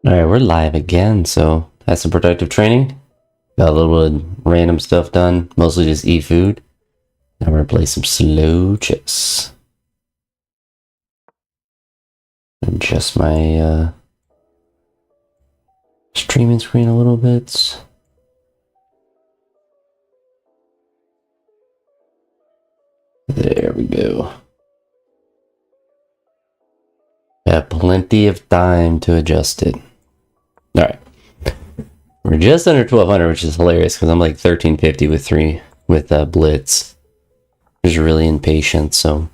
Alright, we're live again, so had some productive training. Got a little bit of random stuff done, mostly just eat food. Now we're gonna play some slow chess. Adjust my streaming screen a little bit. There we go. Got plenty of time to adjust it. Alright. We're just under 1200, which is hilarious because I'm like 1350 with Blitz. Just really impatient, so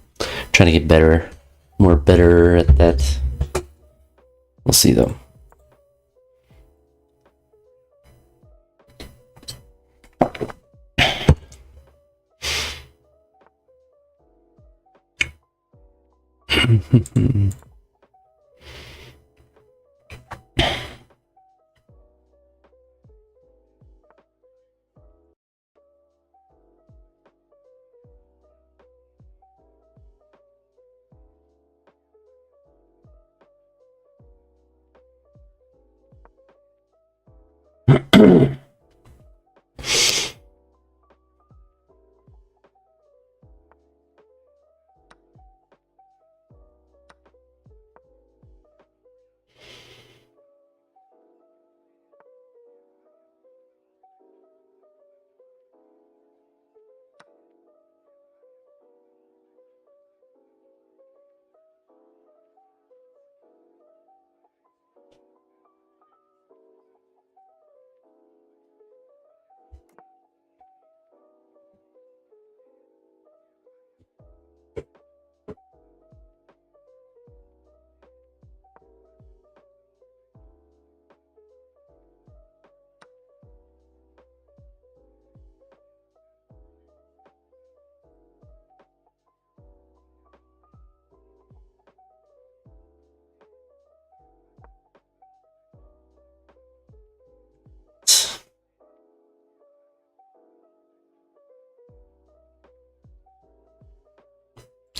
trying to get better, better at that. We'll see though.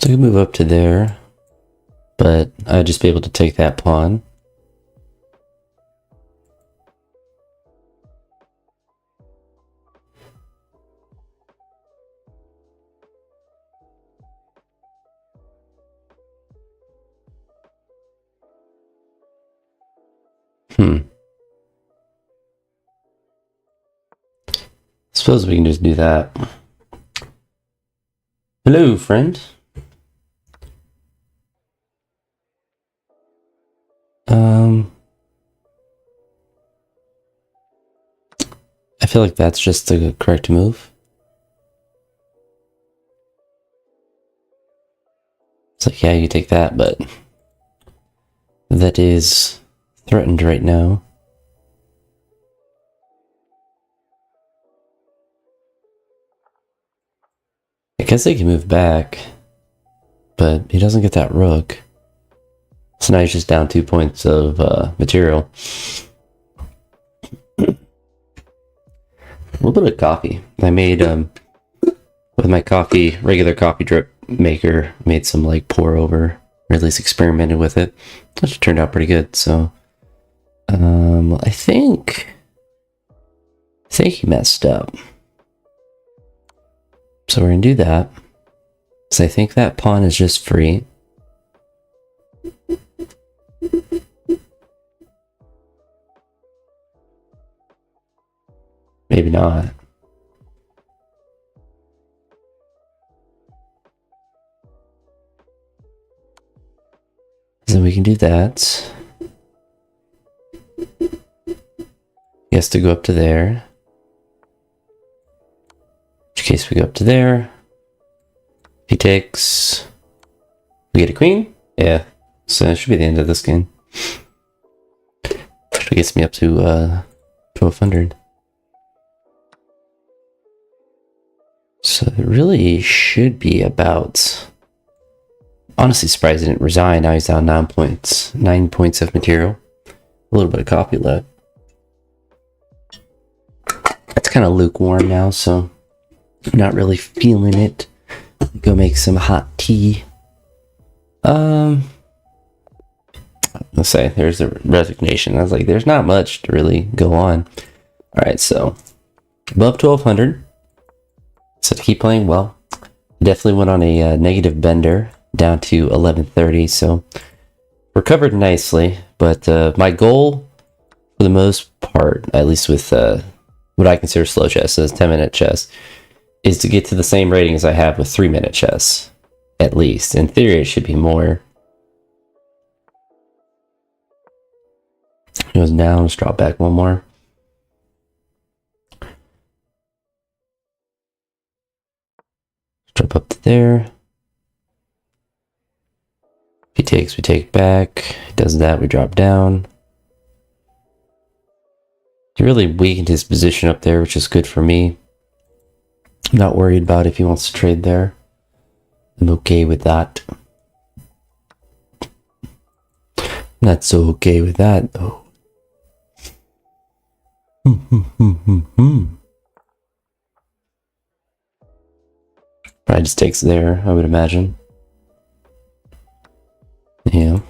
So I could move up to there, but I'd just be able to take that pawn. Suppose we can just do that. Hello, friend. I feel like that's just the correct move. It's like, yeah, you take that, but that is threatened right now. I guess they can move back, but he doesn't get that rook. So now he's just down 2 points of material. A little bit of coffee. I made, with my regular coffee drip maker, made some like pour over, or at least experimented with it. Which turned out pretty good, so. I think he messed up. So we're gonna do that. So I think that pawn is just free. Maybe not. So we can do that. He has to go up to there. In which case we go up to there. If he takes, we get a queen. Yeah. So that should be the end of this game. Which gets me up to 1200. So it really should be about. Honestly surprised he didn't resign. Now he's down 9 points. 9 points of material. A little bit of coffee left. It's kind of lukewarm now, so I'm not really feeling it. Go make some hot tea. let's say there's a resignation. I was like, there's not much to really go on. All right, so above 1200. So to keep playing well, definitely went on a negative bender down to 1130. So recovered nicely, but my goal for the most part, at least with what I consider slow chess, so 10-minute chess, is to get to the same rating as I have with 3-minute chess, at least. In theory, it should be more. It goes down, let's drop back one more. Drop up to there. If he takes, we take back. He does that, we drop down. He really weakened his position up there, which is good for me. I'm not worried about if he wants to trade there. I'm okay with that. Not so okay with that, though. Probably just takes there, I would imagine. Yeah.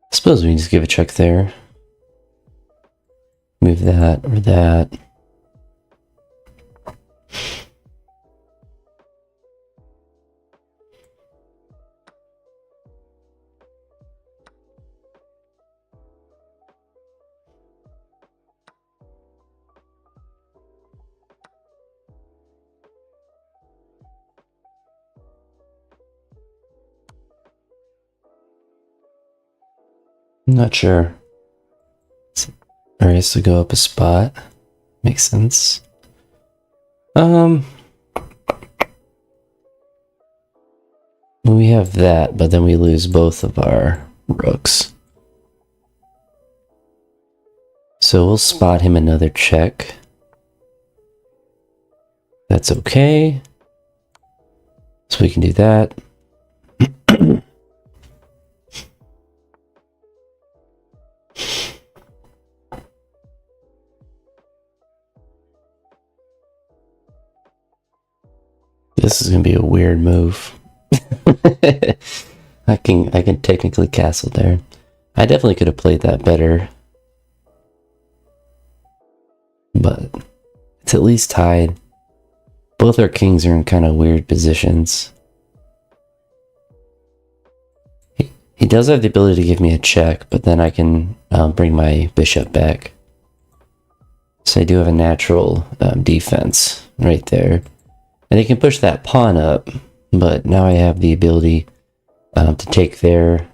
I suppose we can just give a check there. Move that or that. I'm not sure. Alright, so go up a spot. Makes sense. We have that, but then we lose both of our rooks. So we'll spot him another check. That's okay. So we can do that. This is gonna be a weird move. I can technically castle there. I definitely could have played that better. But it's at least tied. Both our kings are in kind of weird positions. He does have the ability to give me a check, but then I can bring my bishop back. So I do have a natural defense right there. And he can push that pawn up, but now I have the ability to take there.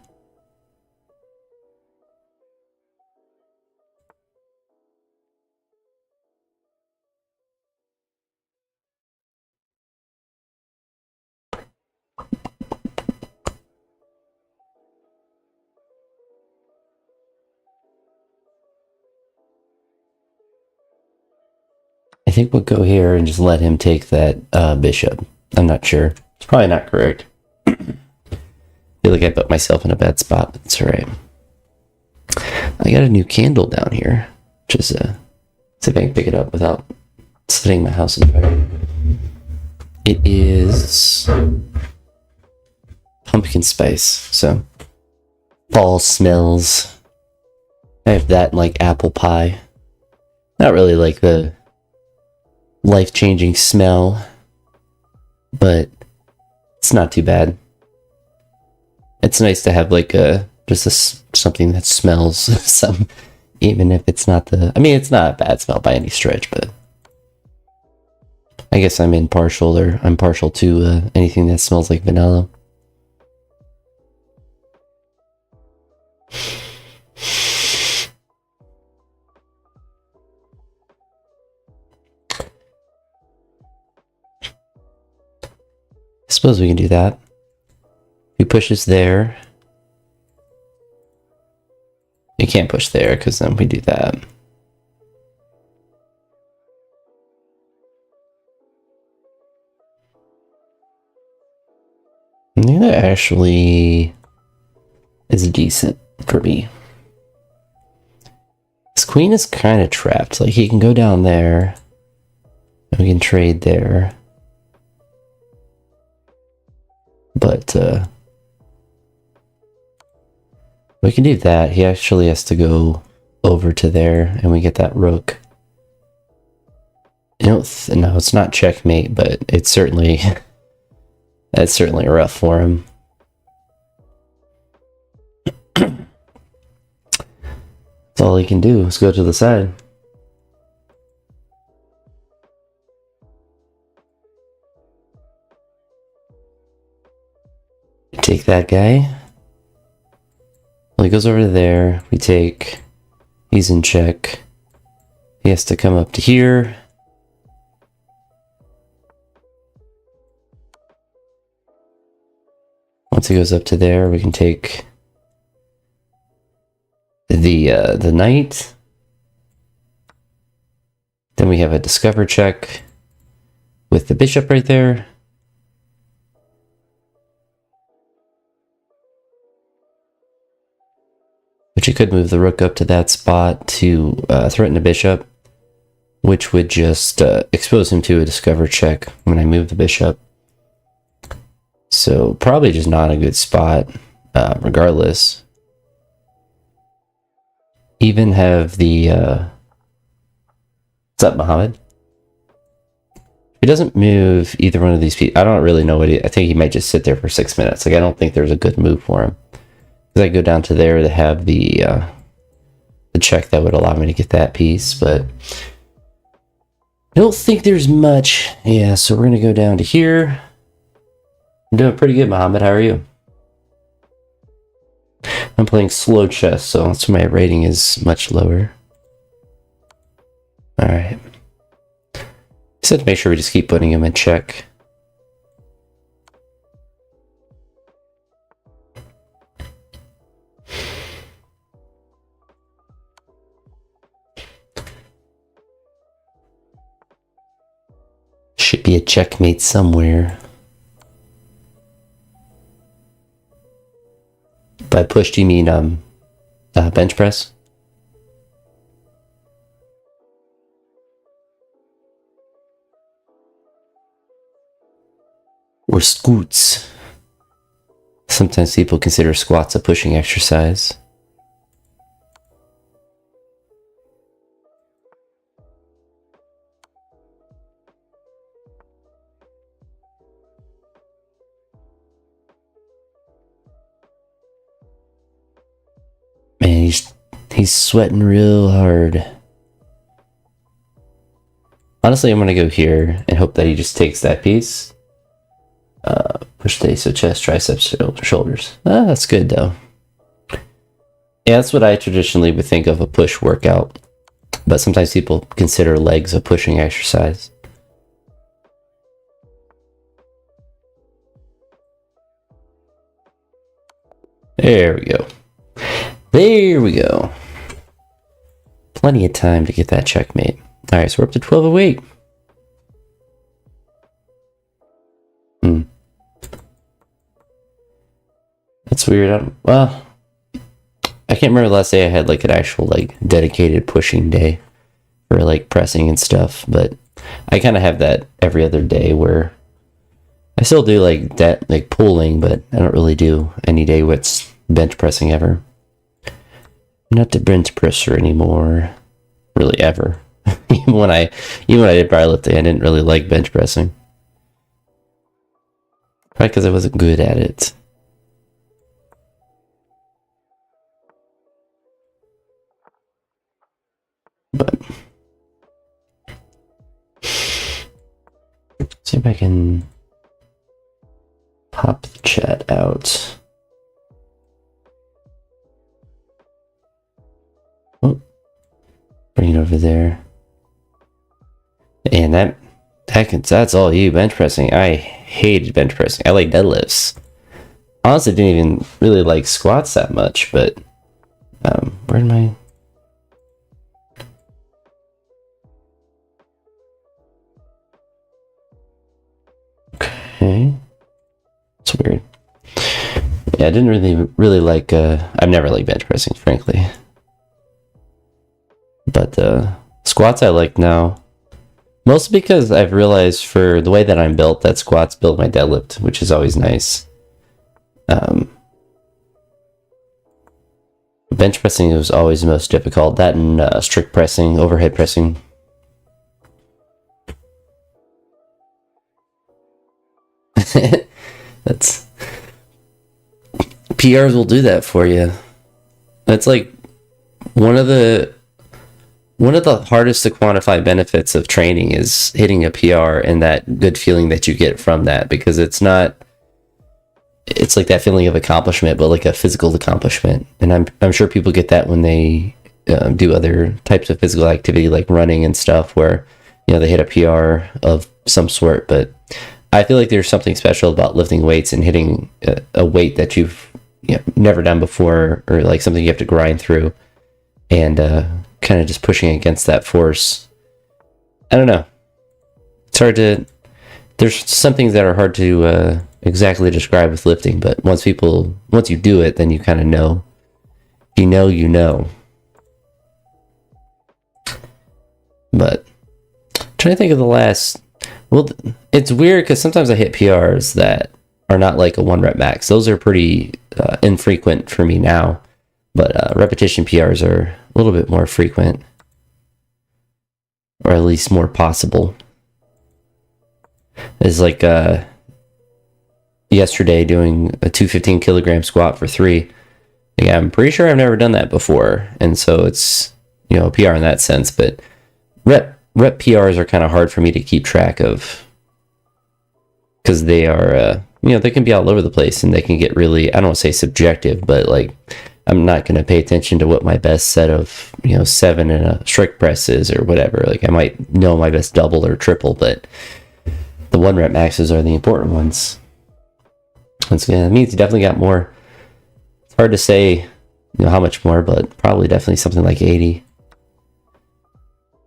I think we'll go here and just let him take that bishop. I'm not sure. It's probably not correct. I feel like I put myself in a bad spot, but it's alright. I got a new candle down here, which is, see if I can pick it up without setting my house on fire. It is pumpkin spice, so fall smells. I have that and like apple pie. Not really like the life-changing smell, but it's not too bad. It's nice to have like something that smells some, even if it's not I mean, it's not a bad smell by any stretch, but I guess I'm partial to anything that smells like vanilla. I suppose we can do that. He pushes there. You can't push there because then we do that. I think that actually is decent for me. queen is kind of trapped. Like, he can go down there. And we can trade there. But, we can do that. He actually has to go over to there, and we get that rook. No, it's not checkmate, but it's certainly... That's certainly rough for him. That's all he can do is go to the side. Take that guy. Well, he goes over there. We take... He's in check. He has to come up to here. Once he goes up to there, we can take the knight. Then we have a discover check with the bishop right there. But you could move the rook up to that spot to threaten the bishop, which would just expose him to a discover check when I move the bishop. So probably just not a good spot, regardless. Even have the... What's up, Mohammed? He doesn't move either one of these people. I don't really know what I think he might just sit there for 6 minutes. Like, I don't think there's a good move for him. Because I go down to there to have the check that would allow me to get that piece, but I don't think there's much. Yeah, so we're going to go down to here. I'm doing pretty good, Mohammed. How are you? I'm playing slow chess, so that's why my rating is much lower. Alright. Just have to make sure we just keep putting him in check. Should be a checkmate somewhere. By push, do you mean bench press? Or scoots. Sometimes people consider squats a pushing exercise. Man, he's sweating real hard. Honestly, I'm gonna go here and hope that he just takes that piece. Push the ace of chest, triceps, shoulders. That's good though. Yeah, that's what I traditionally would think of a push workout. But sometimes people consider legs a pushing exercise. There we go. There we go. Plenty of time to get that checkmate. Alright, so we're up to 1208. That's weird. Well, I can't remember the last day I had like an actual like dedicated pushing day for like pressing and stuff, but I kind of have that every other day where I still do like that, like pulling, but I don't really do any day with bench pressing ever. I'm not the bench presser anymore, really ever. even when I did powerlifting, I didn't really like bench pressing, probably because I wasn't good at it. But see if I can pop the chat out. Oh, bring it over there. And that's all you bench pressing. I hated bench pressing. I like deadlifts. Honestly, didn't even really like squats that much. But where am I? Okay, it's weird. Yeah, I didn't really like. I've never liked bench pressing, frankly. But squats I like now. Mostly because I've realized for the way that I'm built, that squats build my deadlift, which is always nice. Bench pressing was always the most difficult. That and strict pressing, overhead pressing. That's PRs will do that for you. That's like one of the hardest to quantify benefits of training is hitting a PR and that good feeling that you get from that, because it's like that feeling of accomplishment, but like a physical accomplishment. And I'm sure people get that when they do other types of physical activity like running and stuff, where they hit a PR of some sort. But I feel like there's something special about lifting weights and hitting a weight that you've never done before, or like something you have to grind through, and kind of just pushing against that force. I don't know. It's hard to. There's some things that are hard to exactly describe with lifting, but once you do it, then you kind of know. You know. But I'm trying to think of the last. Well, it's weird because sometimes I hit PRs that are not like a 1 rep max. Those are pretty infrequent for me now, but repetition PRs are a little bit more frequent, or at least more possible. It's like yesterday doing a 215 kilogram squat for 3. Yeah, I'm pretty sure I've never done that before, and so it's a PR in that sense. But rep PRs are kind of hard for me to keep track of, because they are they can be all over the place, and they can get really, I don't want to say subjective, but like I'm not going to pay attention to what my best set of 7 in a strict press is or whatever. Like I might know my best double or triple, but the 1 rep maxes are the important ones. Once again, it means you definitely got more. It's hard to say how much more, but probably definitely something like 80.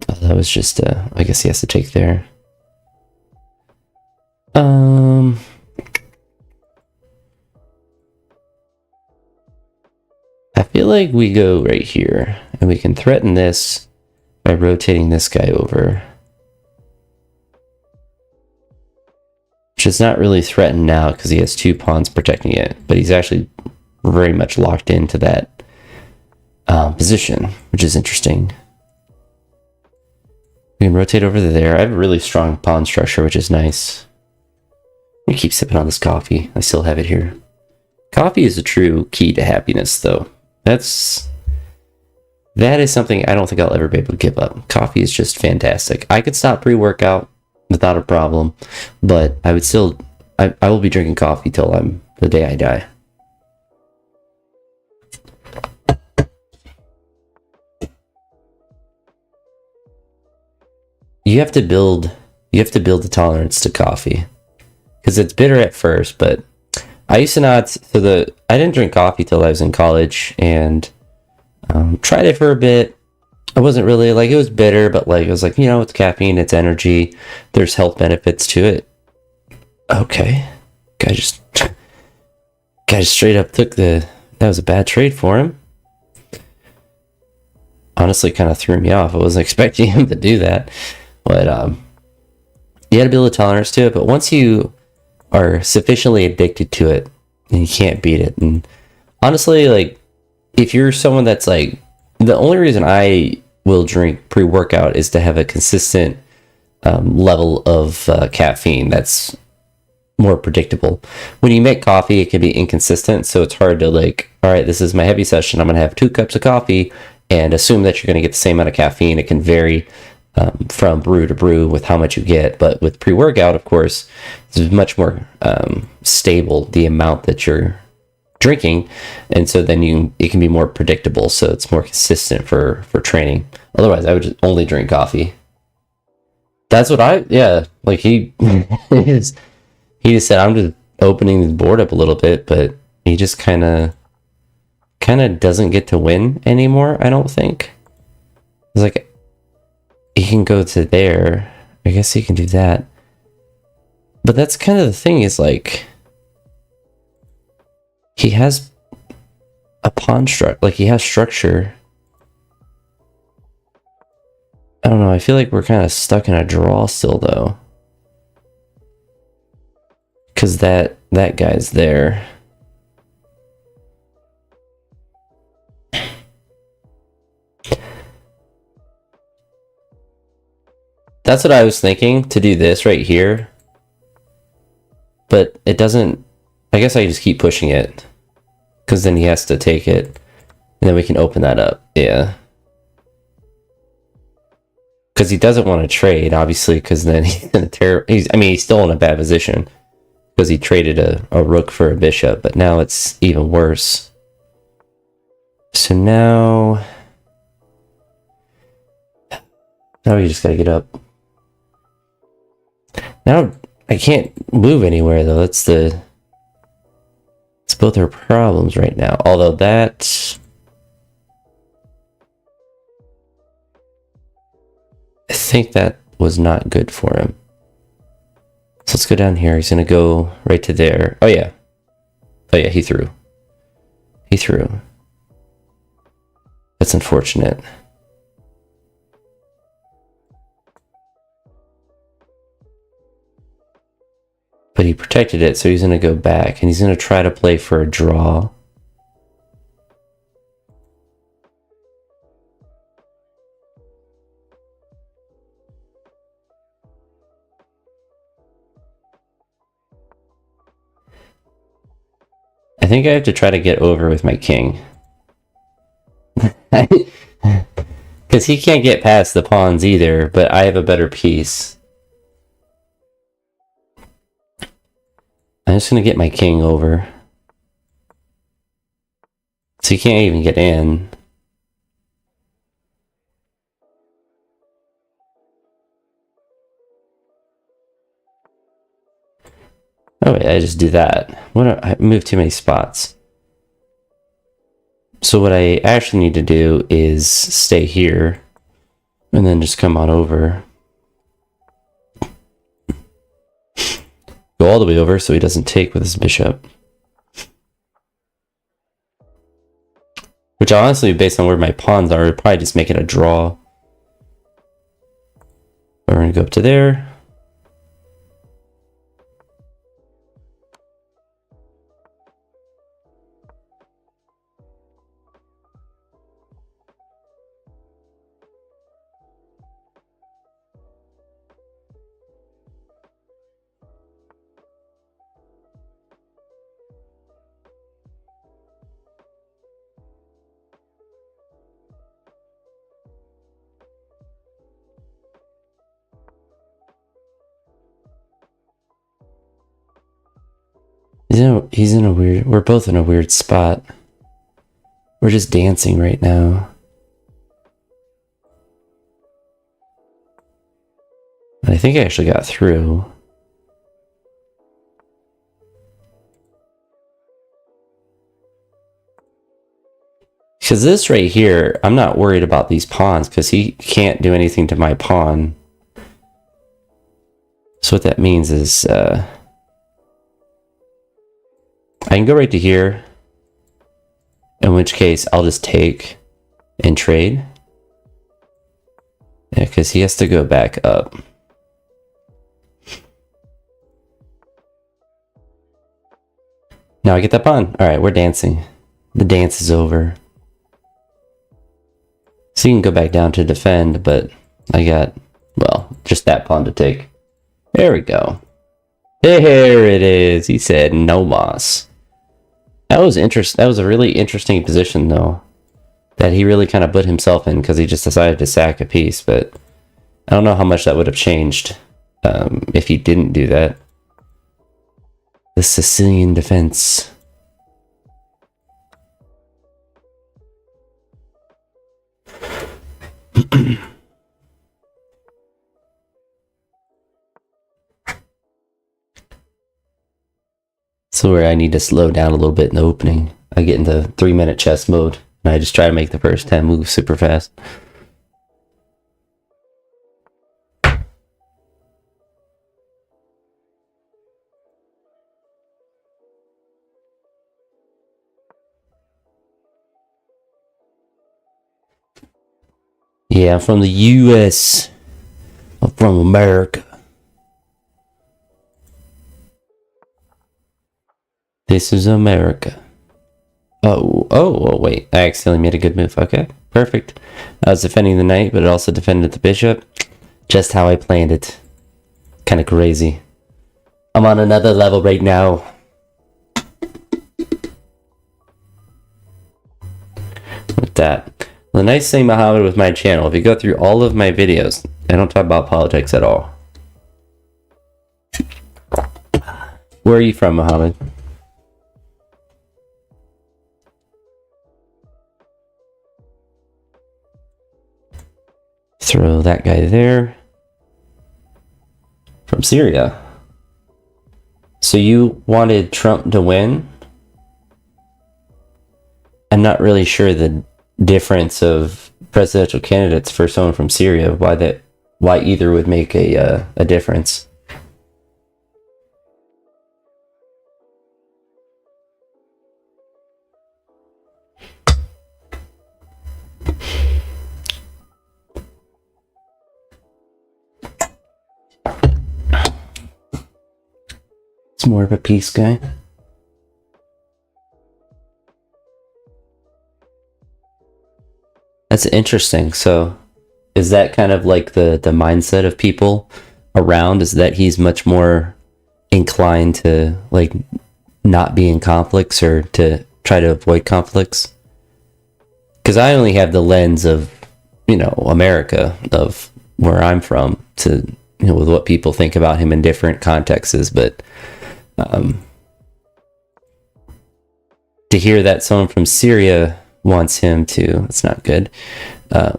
Oh, that was just I guess he has to take there. I feel like we go right here, and we can threaten this by rotating this guy over. Which is not really threatened now because he has 2 pawns protecting it, but he's actually very much locked into that position, which is interesting. We can rotate over there. I have a really strong pawn structure, which is nice. We keep sipping on this coffee. I still have it here. Coffee is a true key to happiness, though. That is something I don't think I'll ever be able to give up. Coffee is just fantastic. I could stop pre-workout without a problem, but I would still, I will be drinking coffee till the day I die. You have to build a tolerance to coffee, because it's bitter at first, but I used to not, I didn't drink coffee till I was in college, and tried it for a bit. I wasn't really, like, it was bitter, but like, it was like, it's caffeine, it's energy, there's health benefits to it. Okay. Guy just straight up took that was a bad trade for him. Honestly, kind of threw me off. I wasn't expecting him to do that. But you gotta build a tolerance to it, but once you are sufficiently addicted to it, then you can't beat it. And honestly, like, if you're someone that's like, the only reason I will drink pre-workout is to have a consistent level of caffeine that's more predictable. When you make coffee, it can be inconsistent, so it's hard to, like, all right, this is my heavy session, I'm gonna have 2 cups of coffee and assume that you're gonna get the same amount of caffeine. It can vary from brew to brew with how much you get, but with pre-workout, of course, it's much more stable, the amount that you're drinking, and so then it can be more predictable, so it's more consistent for training. Otherwise, I would just only drink coffee. That's what like he he just said, I'm just opening the board up a little bit, but he just kind of doesn't get to win anymore, I don't think. It's like, he can go to there, I guess he can do that, but that's kind of the thing, is like, he has a pawn structure, like, he has structure. I don't know, I feel like we're kind of stuck in a draw still, though. Because that guy's there. That's what I was thinking, to do this right here. But it doesn't... I guess I just keep pushing it. Because then he has to take it. And then we can open that up. Yeah. Because he doesn't want to trade, obviously, because then he's in a terrible... he's still in a bad position. Because he traded a rook for a bishop, but now it's even worse. So now we just gotta get up. Now I can't move anywhere though. It's both our problems right now. Although that, I think that was not good for him. So let's go down here. He's gonna go right to there. Oh yeah, he threw. That's unfortunate. But he protected it, so he's going to go back, and he's going to try to play for a draw. I think I have to try to get over with my king. Because he can't get past the pawns either, but I have a better piece. I'm just going to get my king over. So he can't even get in. Oh wait, I just do that. I moved too many spots. So what I actually need to do is stay here. And then just come on over. Go all the way over so he doesn't take with his bishop. Which honestly, based on where my pawns are, would probably just make it a draw. We're going to go up to there. He's in a weird... We're both in a weird spot. We're just dancing right now. And I think I actually got through. Because this right here, I'm not worried about these pawns because he can't do anything to my pawn. So what that means is... I can go right to here, in which case I'll just take and trade. Yeah, because he has to go back up. Now I get that pawn. Alright, we're dancing. The dance is over. So you can go back down to defend, but I got, well, just that pawn to take. There we go. There it is. He said no mas. That was that was a really interesting position, though, that he really kind of put himself in because he just decided to sack a piece. But I don't know how much that would have changed if he didn't do that. The Sicilian defense. So where I need to slow down a little bit in the opening. I get into 3-minute chess mode, and I just try to make the first 10 moves super fast. Yeah, I'm from the U.S. I'm from America. This is America. Oh, wait. I accidentally made a good move. Okay, perfect. I was defending the knight, but it also defended the bishop. Just how I planned it. Kind of crazy. I'm on another level right now. With that. The nice thing, Muhammad, with my channel, if you go through all of my videos, I don't talk about politics at all. Where are you from, Muhammad? Throw that guy there. From Syria. So you wanted Trump to win? I'm not really sure the difference of presidential candidates for someone from Syria. Why either would make a difference. It's more of a peace guy. That's interesting. So is that kind of like the mindset of people around, is that he's much more inclined to like not be in conflicts or to try to avoid conflicts? Because I only have the lens of, America, of where I'm from, to, with what people think about him in different contexts. But to hear that someone from Syria wants him to, it's not good. Now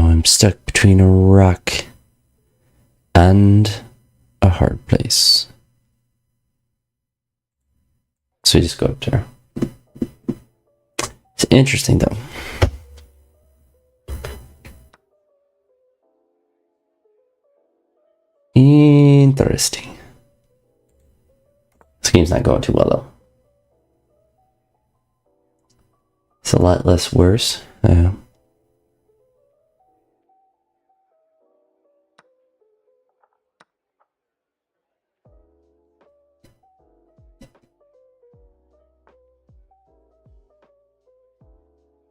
I'm stuck between a rock and a hard place. So we just go up there. It's interesting though. Interesting. This game's not going too well though. It's a lot less worse.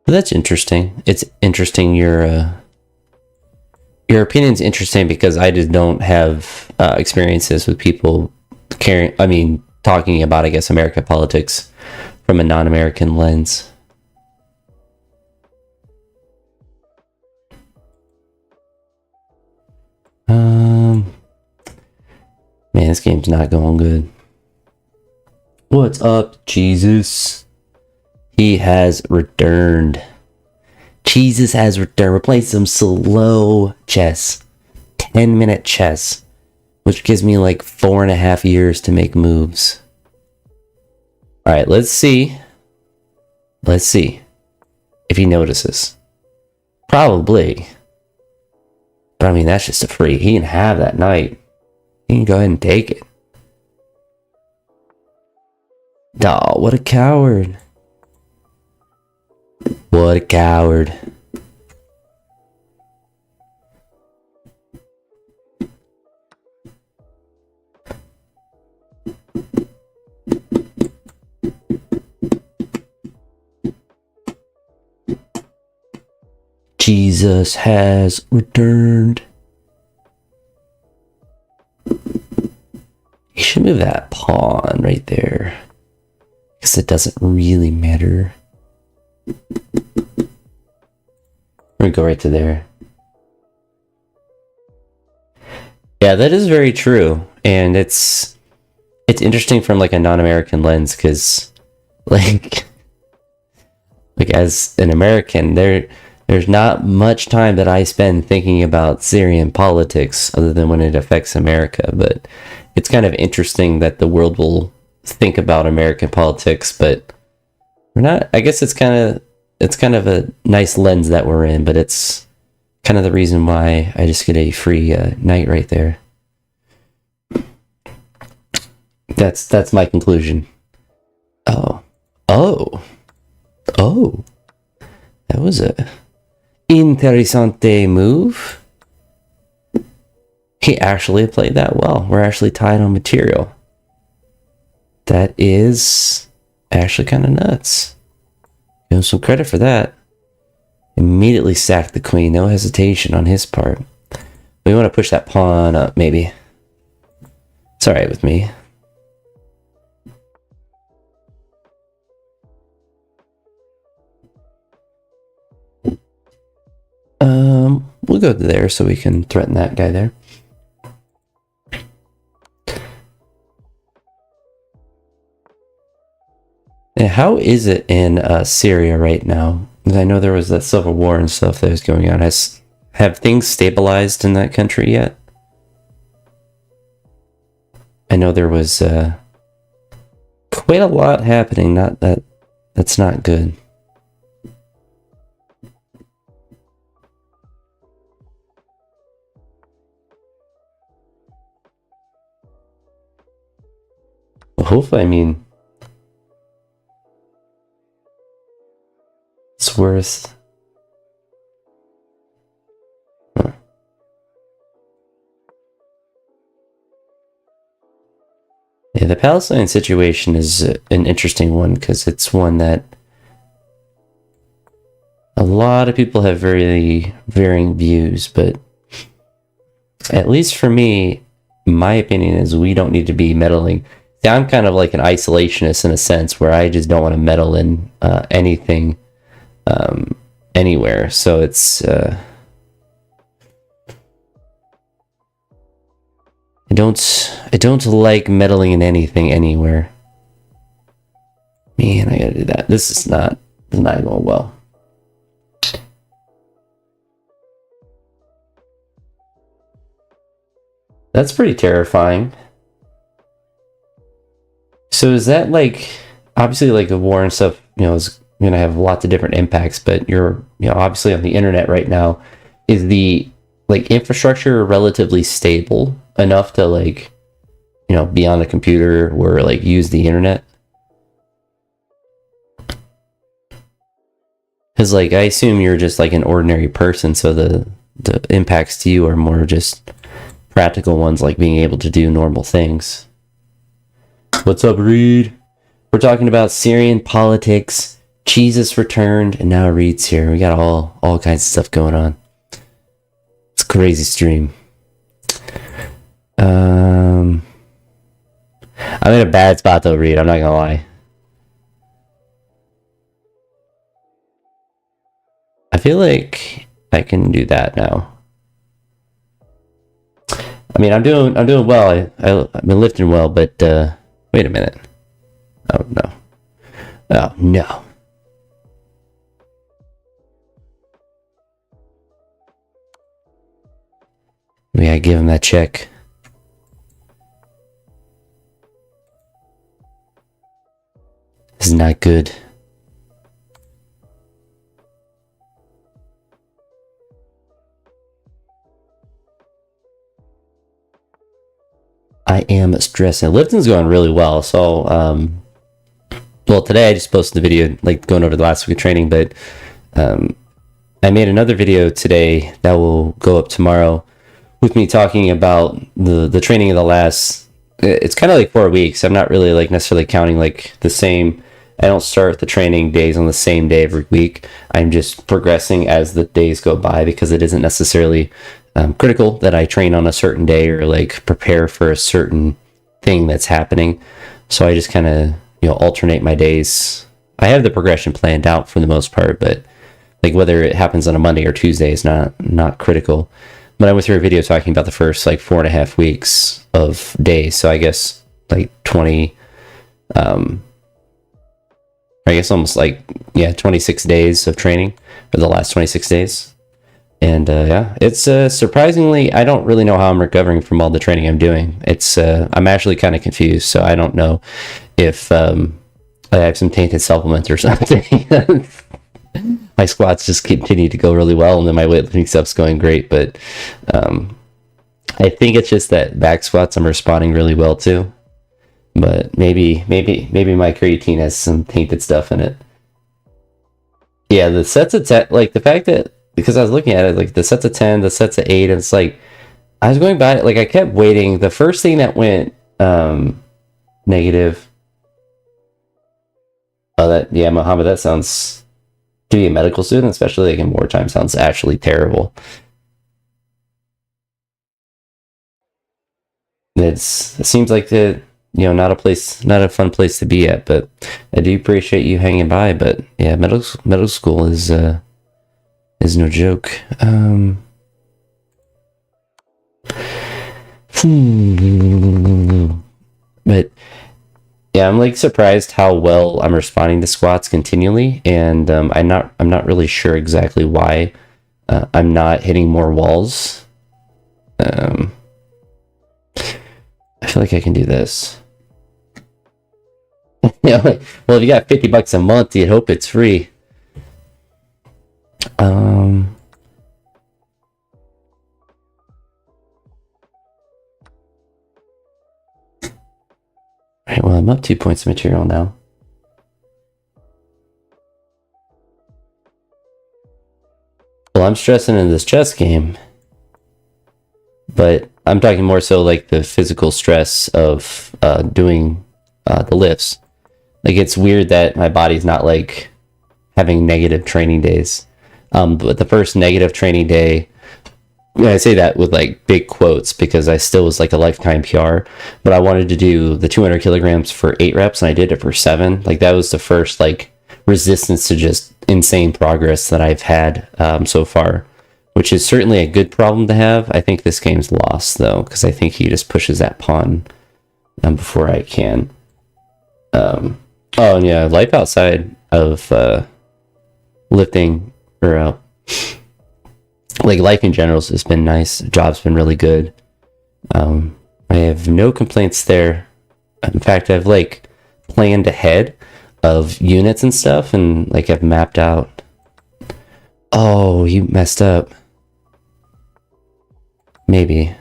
That's interesting. It's interesting. Your opinion's interesting because I just don't have experiences with people talking about, I guess, American politics from a non-American lens. Man, this game's not going good. What's up, Jesus? He has returned. Jesus has returned. We're playing some slow chess. 10-minute chess. Which gives me like 4.5 years to make moves. Alright, let's see. Let's see if he notices. Probably. But I mean, that's just a free. He can have that knight. He can go ahead and take it. Oh, what a coward. What a coward. Jesus has returned. You should move that pawn right there, because it doesn't really matter. We're gonna go right to there. Yeah, that is very true, and it's interesting from like a non-American lens, because like as an American, there's not much time that I spend thinking about Syrian politics other than when it affects America. But it's kind of interesting that the world will think about American politics, but we're not. I guess it's kind of it's kind of a nice lens that we're in, but it's kind of the reason why I just get a free night right there. That's my conclusion. Oh. That was a interessante move. He actually played that well. We're actually tied on material. That is actually kind of nuts. Give him some credit for that. Immediately sacked the queen. No hesitation on his part. We want to push that pawn up, maybe. It's alright with me. We'll go there so we can threaten that guy there. And how is it in Syria right now? I know there was that civil war and stuff that was going on. Have things stabilized in that country yet? I know there was quite a lot happening. That's not good. Well, hopefully, I mean, it's worth. Yeah, the Palestine situation is an interesting one because it's one that a lot of people have very varying views, but at least for me, my opinion is we don't need to be meddling. See, I'm kind of like an isolationist in a sense where I just don't want to meddle in anything anywhere. So it's I don't like meddling in anything anywhere. Man, I gotta do that. This is not going well. That's pretty terrifying. So is that like, obviously like the war and stuff, you know, is going to have lots of different impacts, but you're, you know, obviously on the internet right now. Is the like infrastructure relatively stable enough to like, you know, be on a computer or like use the internet? Because like, I assume you're just like an ordinary person, so the impacts to you are more just practical ones, like being able to do normal things. What's up, Reed? We're talking about Syrian politics. Jesus returned, and now Reed's here. We got all kinds of stuff going on. It's a crazy stream. I'm in a bad spot though, Reed. I'm not gonna lie. I feel like I can do that now. I mean, I'm doing well. I've been lifting well, but wait a minute. Oh no. Oh no. We gotta give him that check. This is not good. I am stressing. Lifting's going really well. So, well, today I just posted the video, like going over the last week of training, but I made another video today that will go up tomorrow with me talking about the training of the last, it's kind of like 4 weeks. I'm not really like necessarily counting like the same. I don't start the training days on the same day every week. I'm just progressing as the days go by because it isn't necessarily critical that I train on a certain day or like prepare for a certain thing that's happening. So I just kind of, you know, alternate my days. I have the progression planned out for the most part, but like whether it happens on a Monday or Tuesday is not critical. But I went through a video talking about the first like 4.5 weeks of days. So I guess like 20, I guess almost like, yeah, 26 days of training for the last 26 days. And yeah, it's surprisingly, I don't really know how I'm recovering from all the training I'm doing. It's I'm actually kind of confused. So I don't know if I have some tainted supplements or something. my squats just continue to go really well, and then my weightlifting stuff's going great. But I think it's just that back squats I'm responding really well to. But maybe my creatine has some tainted stuff in it. Yeah, the sets of 10, like the fact that, because I was looking at it, like the sets of 10, the sets of 8, and it's like, I was going by it, like I kept waiting. The first thing that went negative. Oh, yeah, Mohammed, that sounds, to be a medical student, especially like in wartime, sounds actually terrible. It seems like not a fun place to be at, but I do appreciate you hanging by. But yeah, medical school is no joke. But yeah, I'm like surprised how well I'm responding to squats continually, and I'm not really sure exactly why I'm not hitting more walls. I feel like I can do this. Well, if you got $50 a month, you'd hope it's free. Alright, well, I'm up 2 points of material now. Well, I'm stressing in this chess game, but I'm talking more so like the physical stress of doing the lifts. Like, it's weird that my body's not like having negative training days. But the first negative training day, I say that with like big quotes because I still was like a lifetime PR, but I wanted to do the 200 kilograms for 8 reps and I did it for 7. Like, that was the first like resistance to just insane progress that I've had so far, which is certainly a good problem to have. I think this game's lost though, because I think he just pushes that pawn before I can. Oh, and yeah, life outside of lifting, or like life in general has been nice. Job's been really good. I have no complaints there. In fact, I've like planned ahead of units and stuff, and like I've mapped out. Oh, you messed up. Maybe.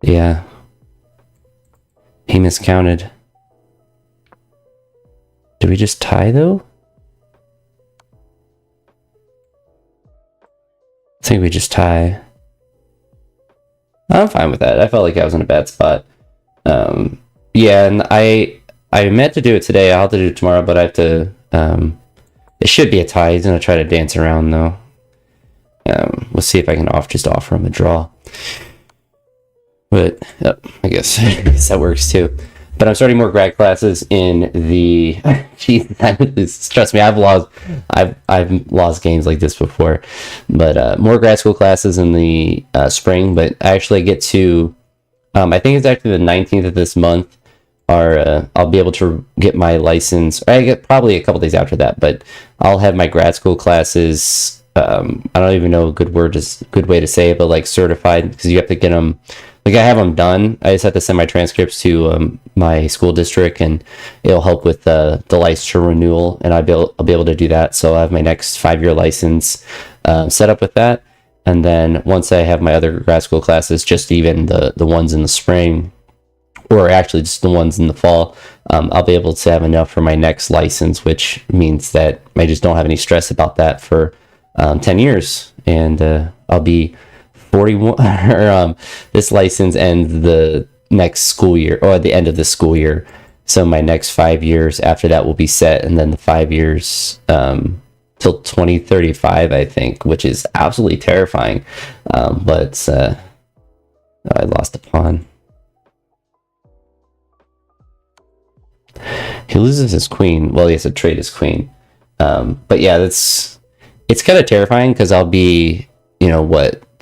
Yeah. He miscounted. Did we just tie though? I think we just tie. I'm fine with that. I felt like I was in a bad spot. Yeah, and I meant to do it today. I'll have to do it tomorrow, but I have to. It should be a tie. He's gonna try to dance around though. We'll see if I can offer him a draw. But I guess that works too. But I'm starting more grad classes in the. Trust me, I've lost games like this before. But more grad school classes in the spring. But I actually get to. I think it's actually the 19th of this month. I'll be able to get my license. I get probably a couple days after that, but I'll have my grad school classes. I don't even know a good way to say it, but like certified, because you have to get them. Like, I have them done. I just have to send my transcripts to my school district, and it'll help with the licensure renewal, and I'll be able to do that. So I have my next 5-year license set up with that, and then once I have my other grad school classes, just even the ones in the spring, or actually just the ones in the fall, I'll be able to have enough for my next license, which means that I just don't have any stress about that for 10 years, and I'll be 41, or this license ends the next school year, or at the end of the school year. So my next 5 years after that will be set, and then the 5 years till 2035, I think, which is absolutely terrifying. But I lost a pawn. He loses his queen. Well, he has to trade his queen. But yeah, it's kind of terrifying, because I'll be,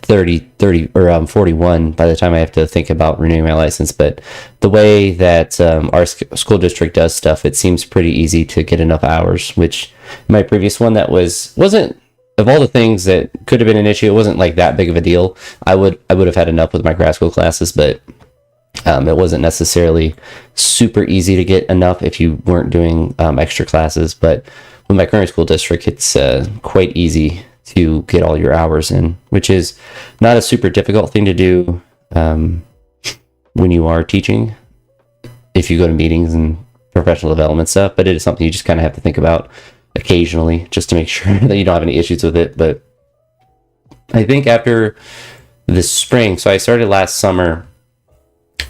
30 or 41 by the time I have to think about renewing my license. But the way that our school district does stuff, it seems pretty easy to get enough hours, which my previous one that wasn't, of all the things that could have been an issue, it wasn't like that big of a deal. I would have had enough with my grad school classes, but It wasn't necessarily super easy to get enough if you weren't doing extra classes, but with my current school district, it's quite easy to get all your hours in, which is not a super difficult thing to do when you are teaching, if you go to meetings and professional development stuff, but it is something you just kind of have to think about occasionally just to make sure that you don't have any issues with it. But I think after this spring, so I started last summer,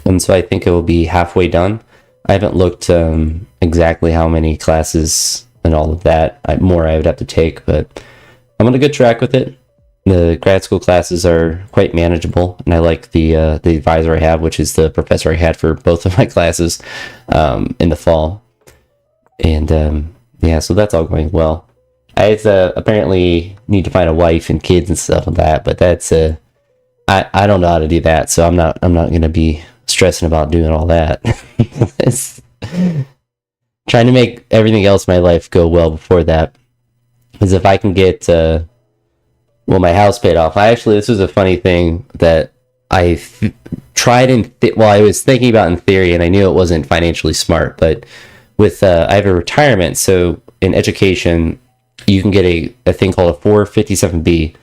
and so I think it will be halfway done. I haven't looked exactly how many classes and all of that more I would have to take, but I'm on a good track with it. The grad school classes are quite manageable, and I like the advisor I have, which is the professor I had for both of my classes in the fall. And yeah, so that's all going well. I apparently need to find a wife and kids and stuff like that, but that's I don't know how to do that, so I'm not going to be stressing about doing all that. It's trying to make everything else in my life go well before that. Because if I can get my house paid off. This was a funny thing that I tried I was thinking about in theory, and I knew it wasn't financially smart, but with I have a retirement, so in education you can get a thing called a 457B.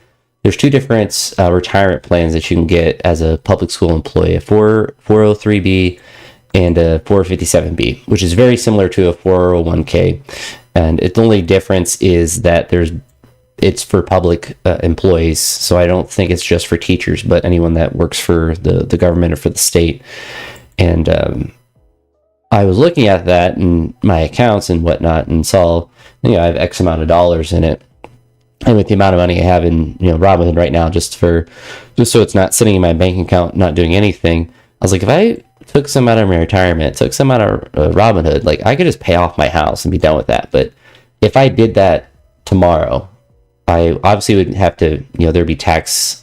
There's two different retirement plans that you can get as a public school employee: a 403B and a 457B, which is very similar to a 401k. And the only difference is that it's for public employees, so I don't think it's just for teachers, but anyone that works for the government or for the state. And I was looking at that in my accounts and whatnot, and saw, I have X amount of dollars in it. And with the amount of money I have in Robinhood right now, just so it's not sitting in my bank account not doing anything, I was like, if I took some out of my retirement, took some out of Robinhood, like I could just pay off my house and be done with that. But if I did that tomorrow, I obviously would have to, there'd be tax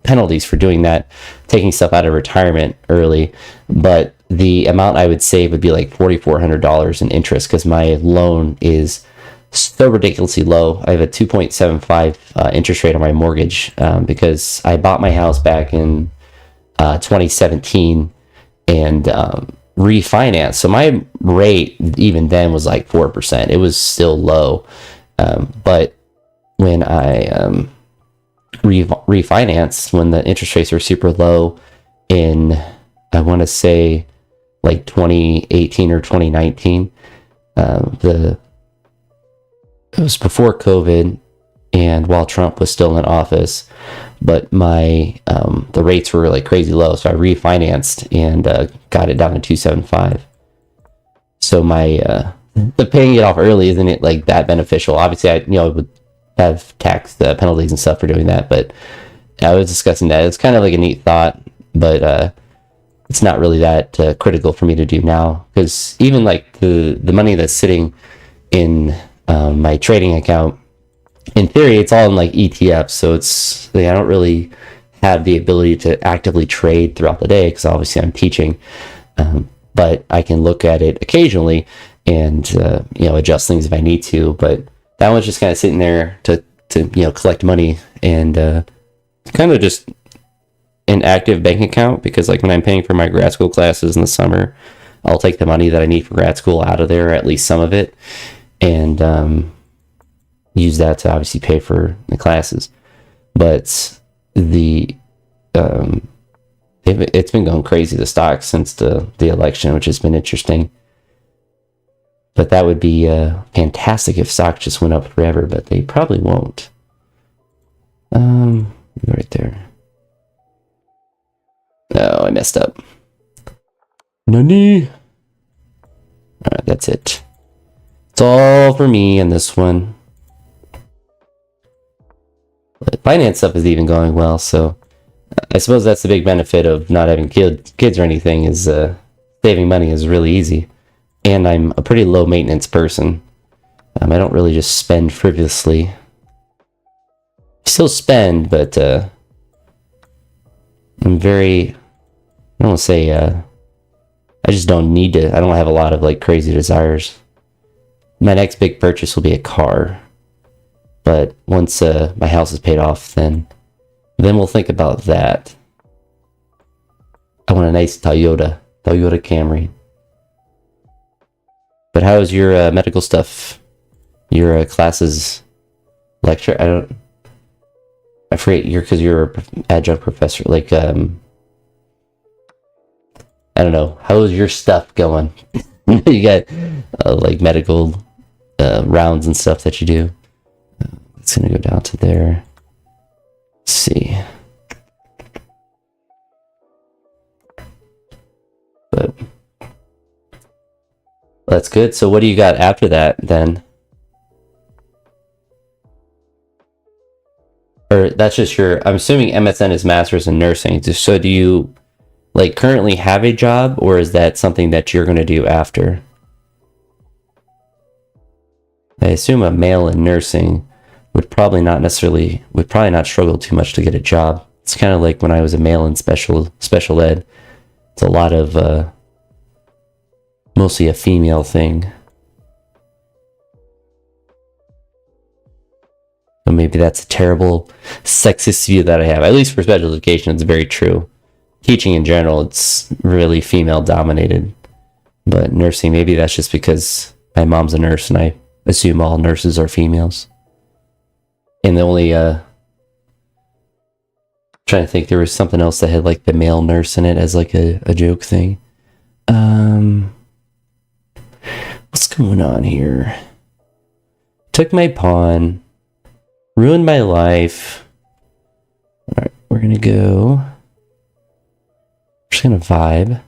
penalties for doing that, taking stuff out of retirement early. But the amount I would save would be like $4,400 in interest, because my loan is so ridiculously low. I have a 2.75 interest rate on my mortgage because I bought my house back in 2017 and refinanced. So my rate even then was like 4%. It was still low. But when I refinanced, when the interest rates were super low in, I want to say like 2018 or 2019, it was before COVID and while Trump was still in office, but my the rates were like crazy low, so I refinanced and got it down to 275. So my the paying it off early isn't it like that beneficial? Obviously, I would have tax penalties and stuff for doing that, but I was discussing that. It's kind of like a neat thought, but it's not really that critical for me to do now, because even like the money that's sitting in my trading account, in theory, it's all in like ETFs, so I don't really have the ability to actively trade throughout the day, because obviously I'm teaching, but I can look at it occasionally and adjust things if I need to. But that one's just kind of sitting there to collect money, and kind of just an active bank account, because like when I'm paying for my grad school classes in the summer, I'll take the money that I need for grad school out of there, or at least some of it, and use that to obviously pay for the classes. But it's been going crazy, the stocks, since the election, which has been interesting. But that would be fantastic if stocks just went up forever, but they probably won't. Right there. Oh, I messed up. Nani? Alright, that's it. It's all for me in this one. But finance stuff is even going well, so I suppose that's the big benefit of not having kids or anything, is saving money is really easy. And I'm a pretty low maintenance person. I don't really just spend frivolously. I still spend, but I'm very, I don't want to say, I just don't need to. I don't have a lot of like crazy desires. My next big purchase will be a car, but once my house is paid off, then we'll think about that. I want a nice Toyota. Toyota Camry. But how is your medical stuff? Your classes, lecture? I forget. Because you're an adjunct professor. Like, I don't know. How is your stuff going? You got like medical rounds and stuff that you do. It's gonna go down to there. Let's see. But that's good. So what do you got after that then? Or that's just your, I'm assuming MSN is master's in nursing. So do you like currently have a job, or is that something that you're going to do after? I assume a male in nursing would probably not struggle too much to get a job. It's kind of like when I was a male in special ed. It's a lot of mostly a female thing. So maybe that's a terrible sexist view that I have. At least for special education, it's very true. Teaching in general, it's really female dominated. But nursing, maybe that's just because my mom's a nurse and I assume all nurses are females. And the only trying to think, there was something else that had like the male nurse in it as like a joke thing. What's going on here? Took my pawn, ruined my life. All right, we're gonna go. Just gonna vibe.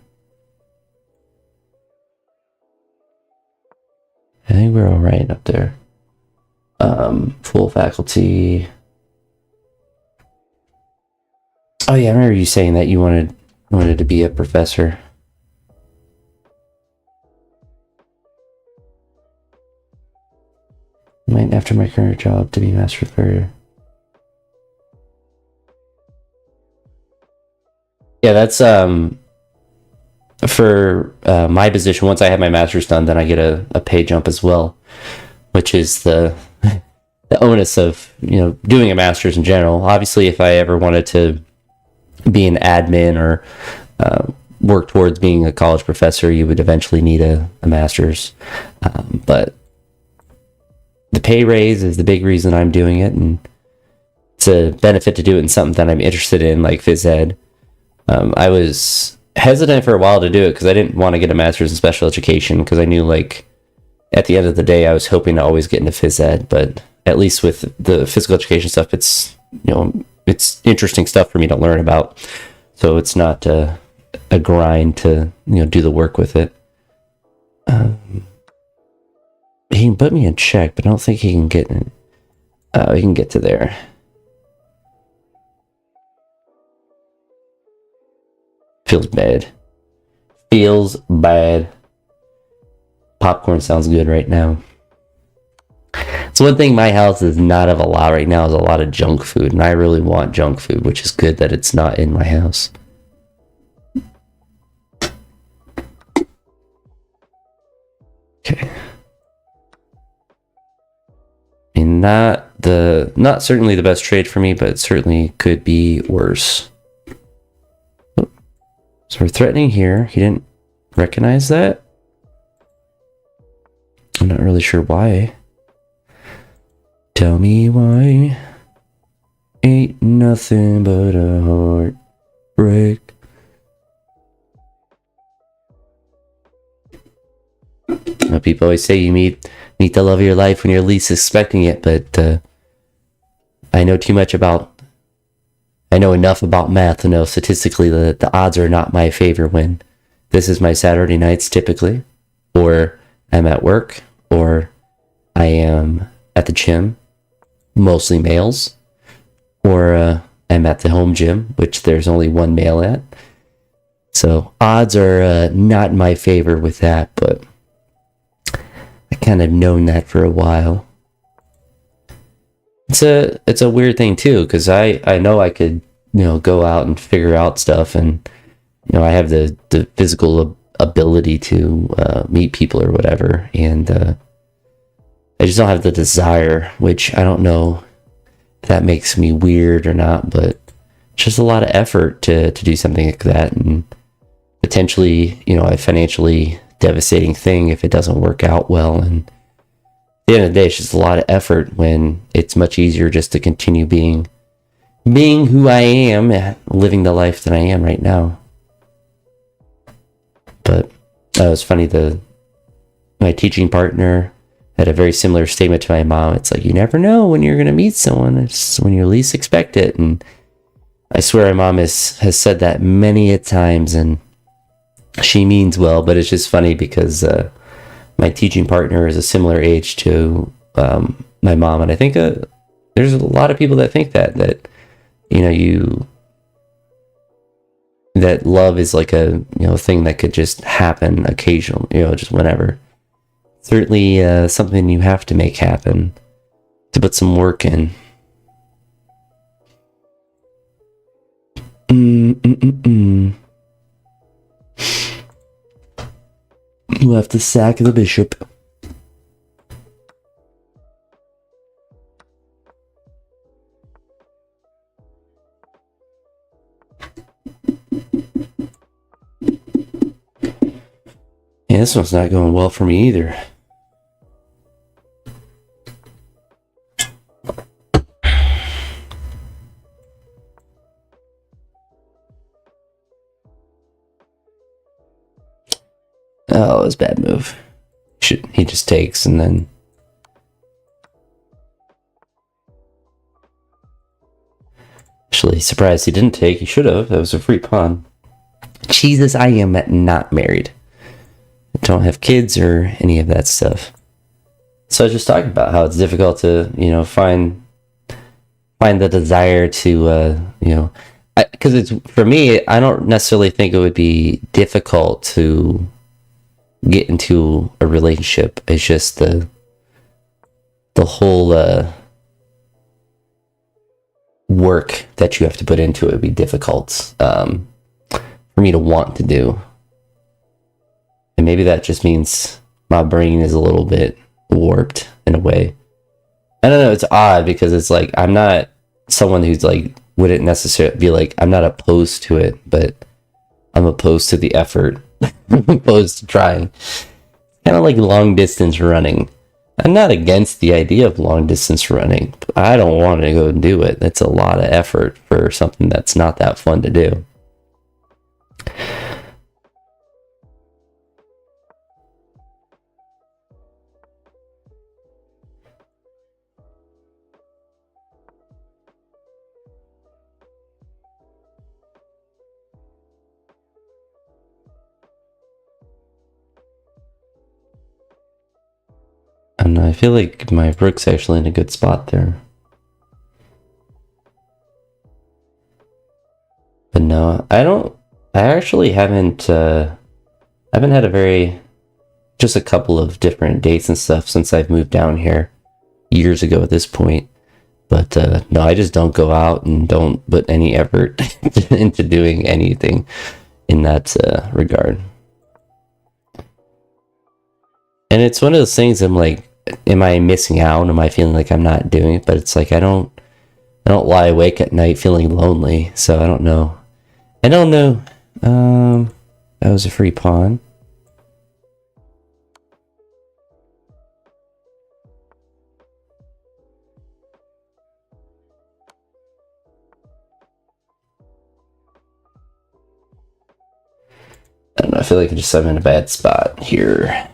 I think we're all right up there. Full faculty. Oh yeah, I remember you saying that you wanted to be a professor. Might after my current job to be master career. Yeah, that's for my position. Once I have my master's done, then I get a pay jump as well, which is the onus of doing a master's in general. Obviously, if I ever wanted to be an admin or work towards being a college professor, you would eventually need a master's. But the pay raise is the big reason I'm doing it, and it's a benefit to do it in something that I'm interested in, like phys ed. I was hesitant for a while to do it because I didn't want to get a master's in special education, because I knew like at the end of the day I was hoping to always get into phys ed. But at least with the physical education stuff, it's it's interesting stuff for me to learn about, so it's not a grind to do the work with it. He can put me in check, but I don't think he can get in. He can get to there. Feels bad. Feels bad. Popcorn sounds good right now. So one thing my house does not have a lot right now is a lot of junk food, and I really want junk food, which is good that it's not in my house. Okay. I mean, not certainly the best trade for me, but it certainly could be worse. Oh. So we're threatening here. He didn't recognize that. I'm not really sure why. Tell me why. Ain't nothing but a heartbreak. People always say you meet the love of your life when you're least expecting it, but I know enough about math to know statistically that the odds are not my favor when this is my Saturday nights typically, or I'm at work, or I am at the gym, mostly males, or I'm at the home gym, which there's only one male at. So odds are not in my favor with that, but I kind of known that for a while. It's a weird thing too, because I know I could go out and figure out stuff, and I have the physical ability to meet people or whatever, and I just don't have the desire, which I don't know if that makes me weird or not, but it's just a lot of effort to do something like that, and potentially, a financially devastating thing if it doesn't work out well. And at the end of the day, it's just a lot of effort when it's much easier just to continue being who I am, living the life that I am right now. But it was funny, my teaching partner had a very similar statement to my mom. It's like, you never know when you're going to meet someone. It's when you least expect it. And I swear my mom has said that many a times, and she means well, but it's just funny because my teaching partner is a similar age to my mom. And I think there's a lot of people that think that that love is like a thing that could just happen occasionally, just whenever. Certainly something you have to make happen, to put some work in. We'll have to sack the bishop. Yeah, this one's not going well for me either. Oh, it was a bad move. He just takes and then... Actually, surprised he didn't take. He should have. That was a free pawn. Jesus, I am not married. I don't have kids or any of that stuff. So I was just talking about how it's difficult to, find the desire to, because it's, for me, I don't necessarily think it would be difficult to get into a relationship. It's just the whole work that you have to put into it would be difficult for me to want to do. And maybe that just means my brain is a little bit warped in a way. I don't know, it's odd because it's like I'm not someone who's like wouldn't necessarily be like, I'm not opposed to it, but I'm opposed to the effort. I'm opposed to trying. Kind of like long distance running. I'm not against the idea of long distance running, but I don't want to go and do it. That's a lot of effort for something that's not that fun to do. And I feel like my rook's actually in a good spot there. But no, I actually haven't had just a couple of different dates and stuff since I've moved down here years ago at this point. But no, I just don't go out and don't put any effort into doing anything in that regard. And it's one of those things I'm like, am I missing out? Am I feeling like I'm not doing it? But it's like I don't lie awake at night feeling lonely, so I don't know. That was a free pawn. I don't know, I feel like I'm in a bad spot here.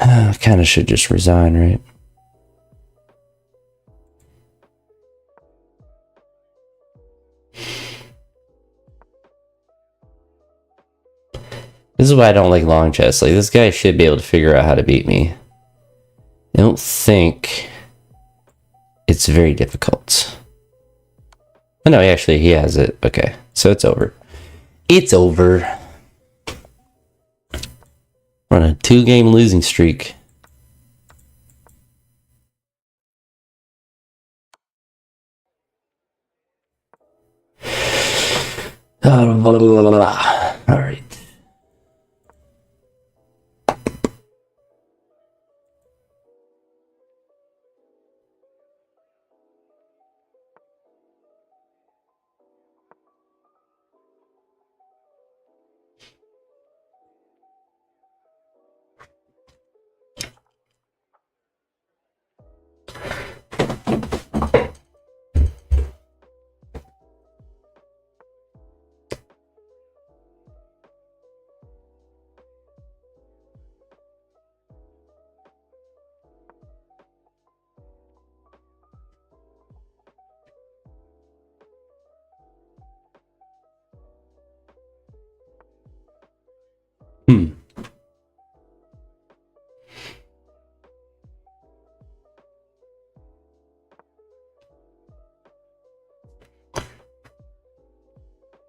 I kind of should just resign, right? This is why I don't like long chess. Like, this guy should be able to figure out how to beat me. I don't think it's very difficult. Oh no, actually, he has it. Okay, so it's over. It's over. We're on a 2-game losing streak. All right.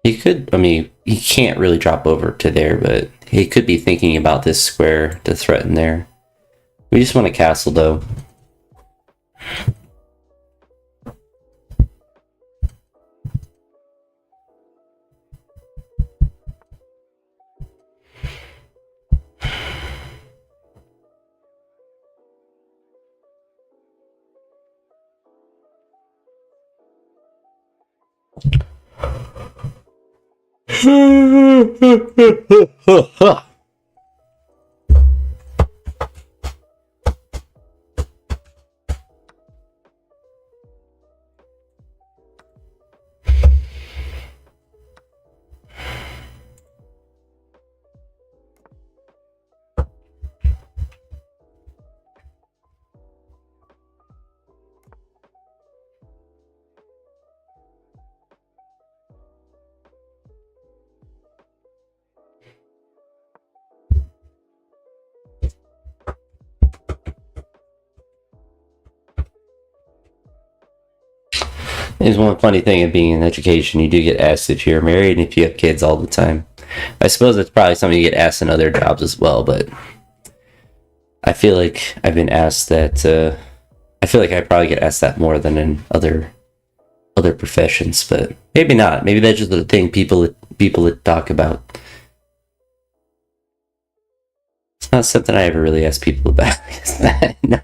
He could, I mean, he can't really drop over to there, but he could be thinking about this square to threaten there. We just want a castle, though. Is one funny thing of being in education, you do get asked if you're married and if you have kids all the time. I suppose that's probably something you get asked in other jobs as well, but I feel like I've been asked that. I feel like I probably get asked that more than in other professions, but maybe not. Maybe that's just the thing people talk about. It's not something I ever really ask people about. No.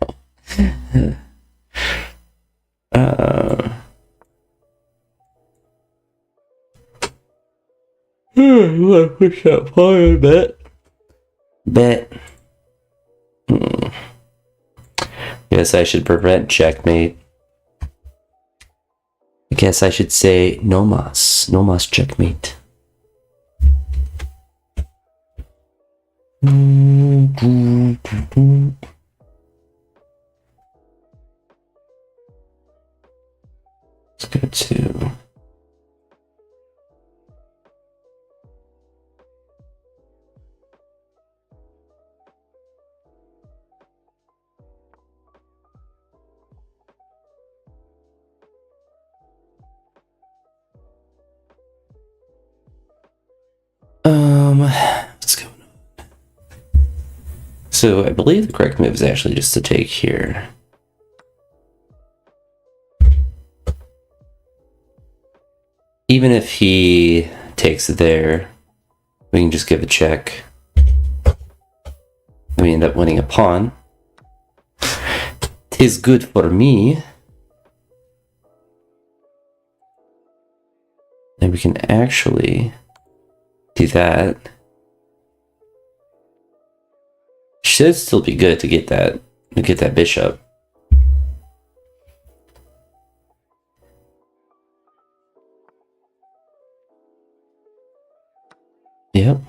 Push that forward a bit. Guess I should prevent checkmate. I guess I should say no mas checkmate. Let's go to what's going on? So I believe the correct move is actually just to take here. Even if he takes it there, we can just give a check. We end up winning a pawn. 'Tis good for me. And we can actually do that. Should still be good to get that bishop. Yep.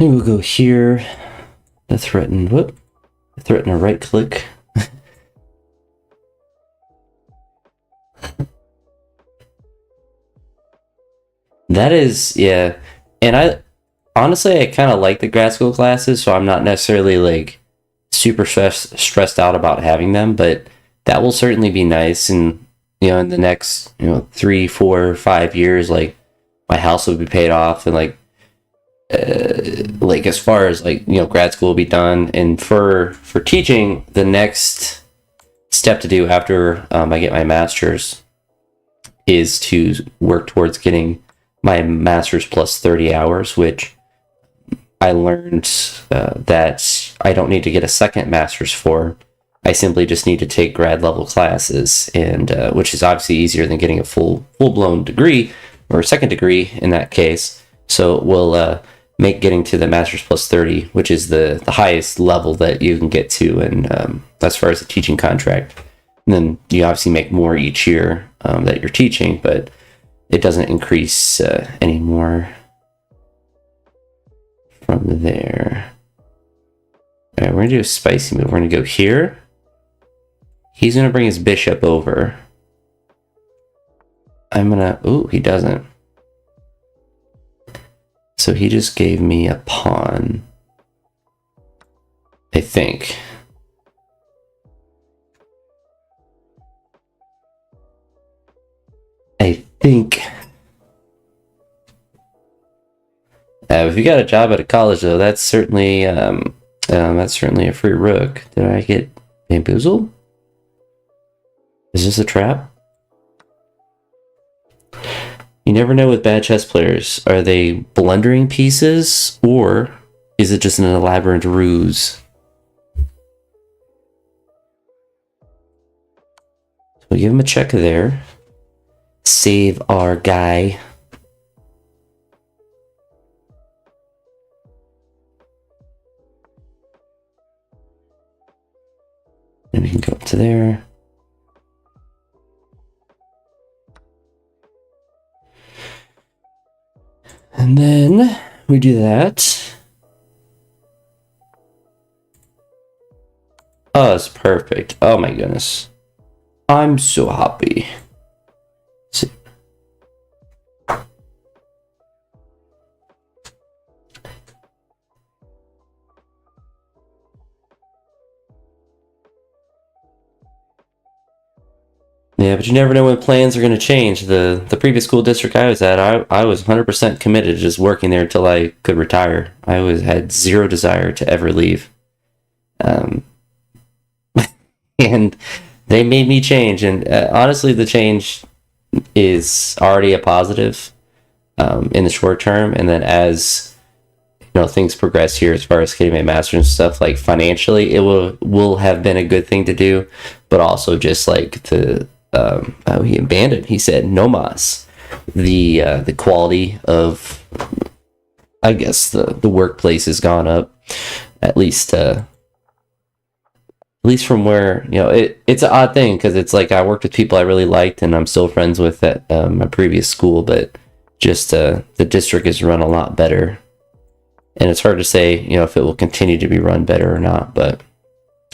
And we'll go here. The threaten a right click. That is, yeah. And I kind of like the grad school classes, so I'm not necessarily like super stressed out about having them, but that will certainly be nice. And in the next 3, 4, 5 years, like my house will be paid off, and like as far as grad school will be done. And for teaching, the next step to do after I get my master's is to work towards getting my master's plus 30 hours, which I learned that I don't need to get a second master's for. I simply just need to take grad level classes, and which is obviously easier than getting a full-blown degree or second degree in that case. So it will make getting to the Master's Plus 30, which is the highest level that you can get to, and as far as a teaching contract. And then you obviously make more each year that you're teaching, but it doesn't increase anymore from there. All right, we're going to do a spicy move. We're going to go here. He's going to bring his bishop over. I'm going to... Ooh, he doesn't. So he just gave me a pawn. I think. If you got a job at a college, though, that's certainly a free rook. Did I get bamboozled? Is this a trap? You never know with bad chess players. Are they blundering pieces, or is it just an elaborate ruse? So we give him a check there. Save our guy. And we can go up to there. And then we do that. Oh, it's perfect. Oh my goodness. I'm so happy. See. Yeah, but you never know when plans are going to change. The previous school district I was at, I was 100% committed to just working there until I could retire. I had zero desire to ever leave. And they made me change. And honestly, the change is already a positive in the short term. And then as things progress here as far as getting my master's and stuff, like financially, it will have been a good thing to do. But also just like he abandoned. He said no mas. The quality of, I guess, the workplace has gone up, at least from where it's an odd thing, because it's like I worked with people I really liked and I'm still friends with at my previous school, but just the district is run a lot better, and it's hard to say if it will continue to be run better or not. But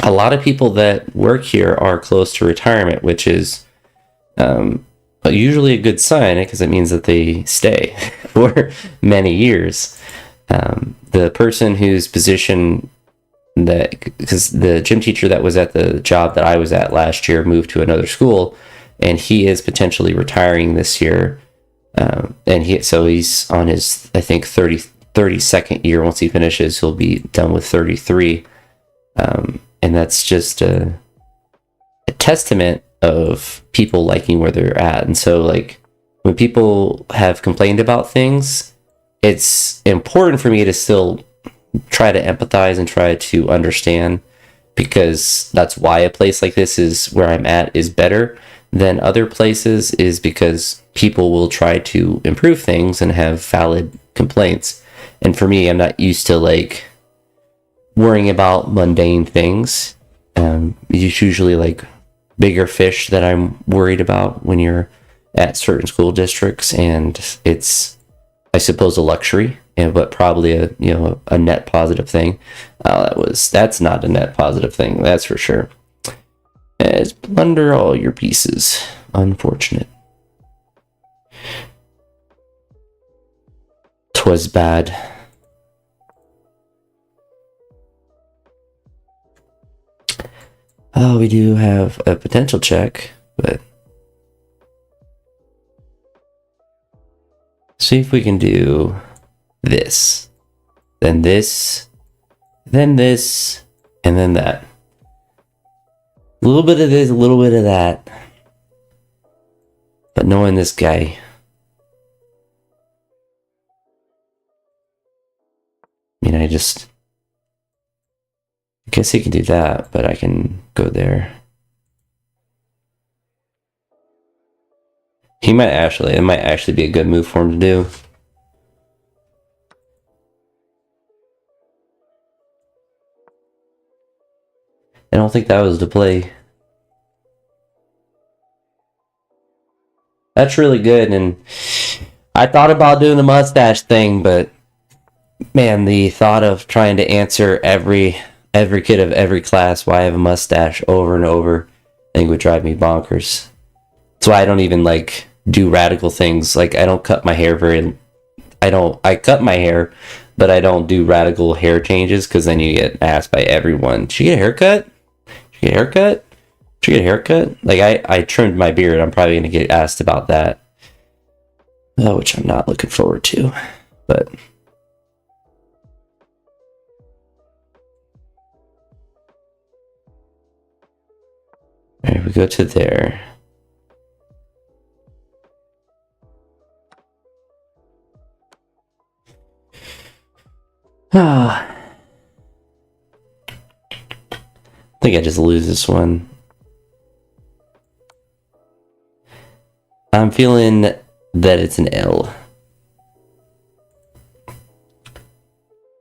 a lot of people that work here are close to retirement, which is usually a good sign, because it means that they stay for many years. The person whose position because the gym teacher that was at the job that I was at last year moved to another school, and he is potentially retiring this year. And he's on his, I think, 32nd year. Once he finishes, he'll be done with 33. And that's just a testament of people liking where they're at. And so, like, when people have complained about things, it's important for me to still try to empathize and try to understand, because that's why a place like this is where I'm at is better than other places, is because people will try to improve things and have valid complaints. And for me, I'm not used to like worrying about mundane things. It's usually like bigger fish that I'm worried about when you're at certain school districts, and it's, I suppose, a luxury, but probably a net positive thing. That's not a net positive thing, that's for sure. As plunder all your pieces. Unfortunate. 'Twas bad. Oh, we do have a potential check, but see if we can do this, then this, then this, and then that. A little bit of this, a little bit of that. But knowing this guy, I I guess he can do that, but I can go there. It might actually be a good move for him to do. I don't think that was the play. That's really good, and I thought about doing the mustache thing, but man, the thought of trying to answer every kid of every class why I have a mustache over and over, I think would drive me bonkers. That's why I don't even like do radical things. Like I don't cut my hair I cut my hair, but I don't do radical hair changes because then you get asked by everyone, "Did you get a haircut? Did you get a haircut? Did you get a haircut?" Like I trimmed my beard. I'm probably gonna get asked about that, which I'm not looking forward to. But all right, we go to there. I think I just lose this one. I'm feeling that it's an L.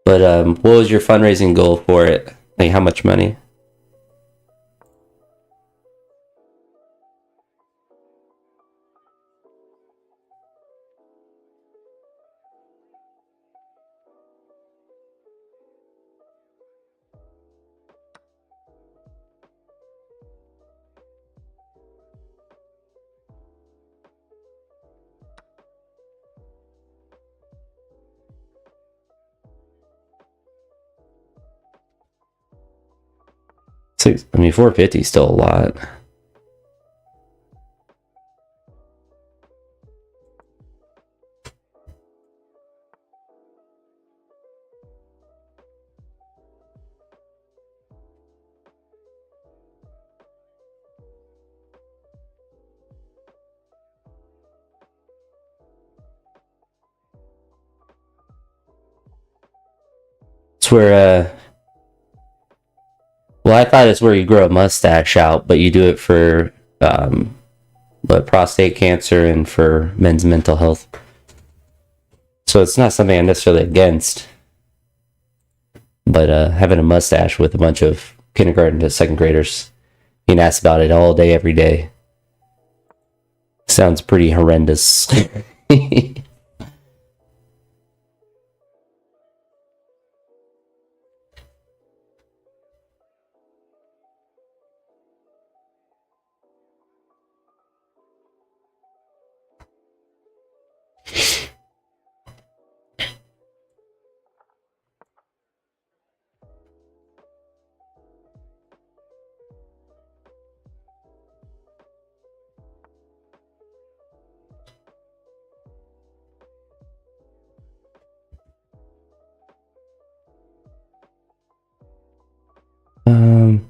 But what was your fundraising goal for it? Like how much money? Six. I mean, 450 is still a lot. It's where, well, I thought it's where you grow a mustache out, but you do it for, prostate cancer and for men's mental health. So it's not something I'm necessarily against. But having a mustache with a bunch of kindergarten to second graders being asked about it all day, every day, sounds pretty horrendous. um,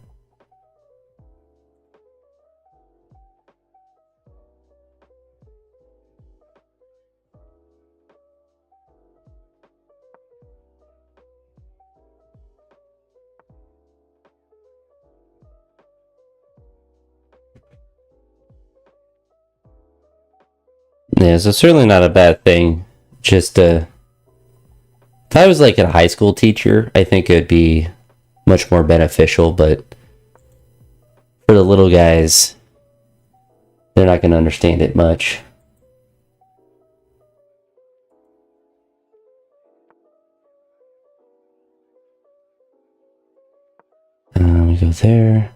yeah, so certainly not a bad thing. Just if I was like a high school teacher, I think it would be much more beneficial. But for the little guys, they're not going to understand it much. We go there.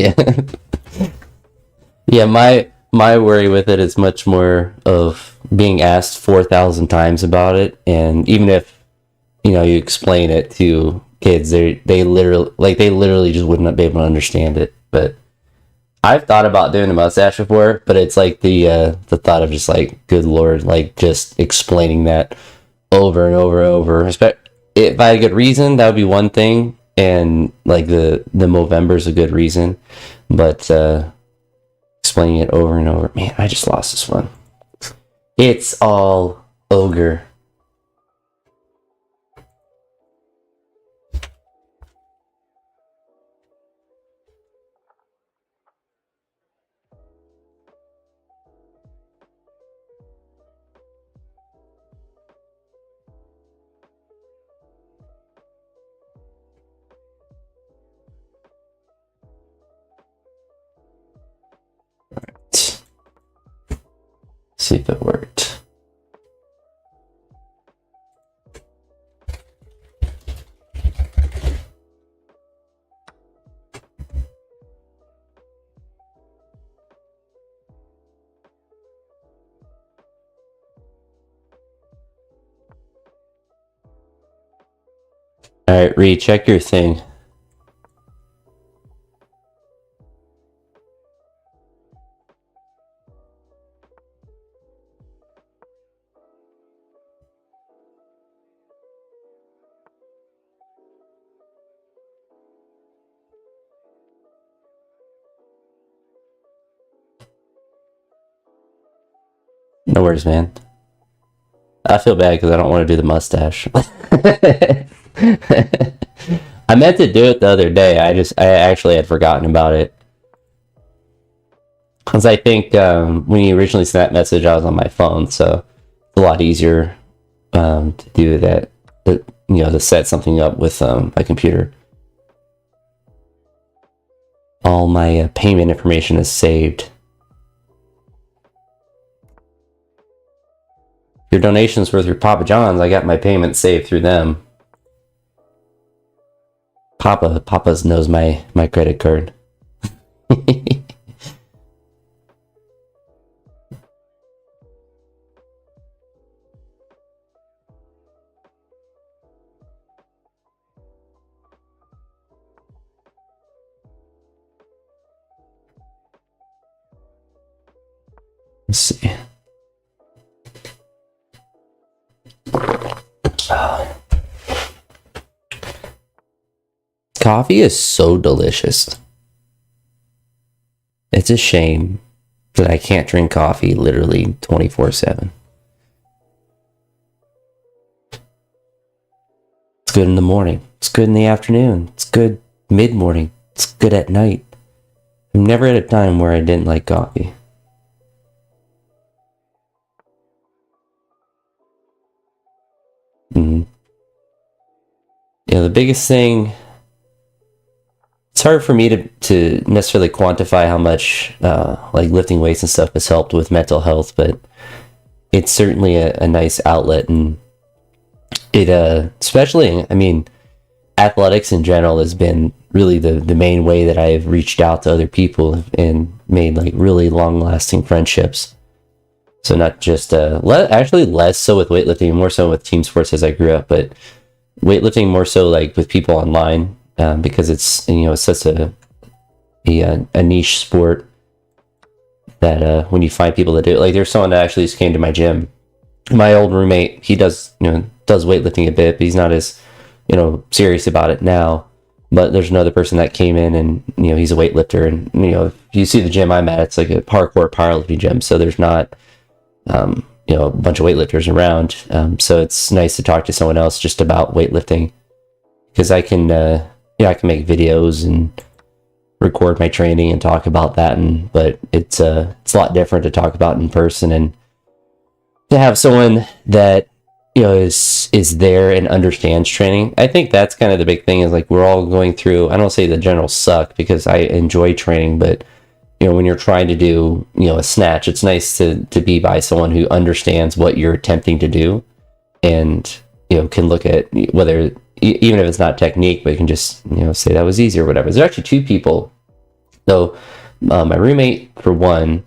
Yeah. Yeah, my worry with it is much more of being asked 4,000 times about it, and even if you explain it to kids, they literally just wouldn't be able to understand it. But I've thought about doing a mustache before, but it's like the thought of just like, good lord, like just explaining that over and over and over. If I had a good reason, that would be one thing, and like the Movember's a good reason, but explaining it over and over, man, I just lost this one. It's all ogre. See if it worked. Alright, recheck your thing. No worries, man. I feel bad because I don't want to do the mustache. I meant to do it the other day. I actually had forgotten about it. Because I think when you originally sent that message, I was on my phone, so it's a lot easier to do that. To set something up with my computer. All my payment information is saved. Your donations were through Papa John's. I got my payment saved through them. Papa's knows my credit card. Let's see. Coffee is so delicious. It's a shame that I can't drink coffee literally 24/7. It's good in the morning. It's good in the afternoon. It's good mid-morning. It's good at night. I've never had a time where I didn't like coffee. Yeah, the biggest thing, it's hard for me to necessarily quantify how much like lifting weights and stuff has helped with mental health, but it's certainly a nice outlet, and it especially, I mean, athletics in general has been really the main way that I've reached out to other people and made like really long lasting friendships. So not just actually less so with weightlifting, more so with team sports as I grew up, but weightlifting more so like with people online, because it's it's such a niche sport that when you find people that do it, like there's someone that actually just came to my gym. My old roommate, he does weightlifting a bit, but he's not as serious about it now. But there's another person that came in, and he's a weightlifter, and if you see the gym I'm at, it's like a parkour powerlifting gym, so there's not a bunch of weightlifters around. So it's nice to talk to someone else just about weightlifting, because I can I can make videos and record my training and talk about that, but it's a lot different to talk about in person, and to have someone that is there and understands training. I think that's kind of the big thing, is like we're all going through, I don't say the general suck, because I enjoy training, but when you're trying to do a snatch, it's nice to be by someone who understands what you're attempting to do, and can look at whether, even if it's not technique, but you can just say that was easy or whatever. There's actually two people So my roommate, for one,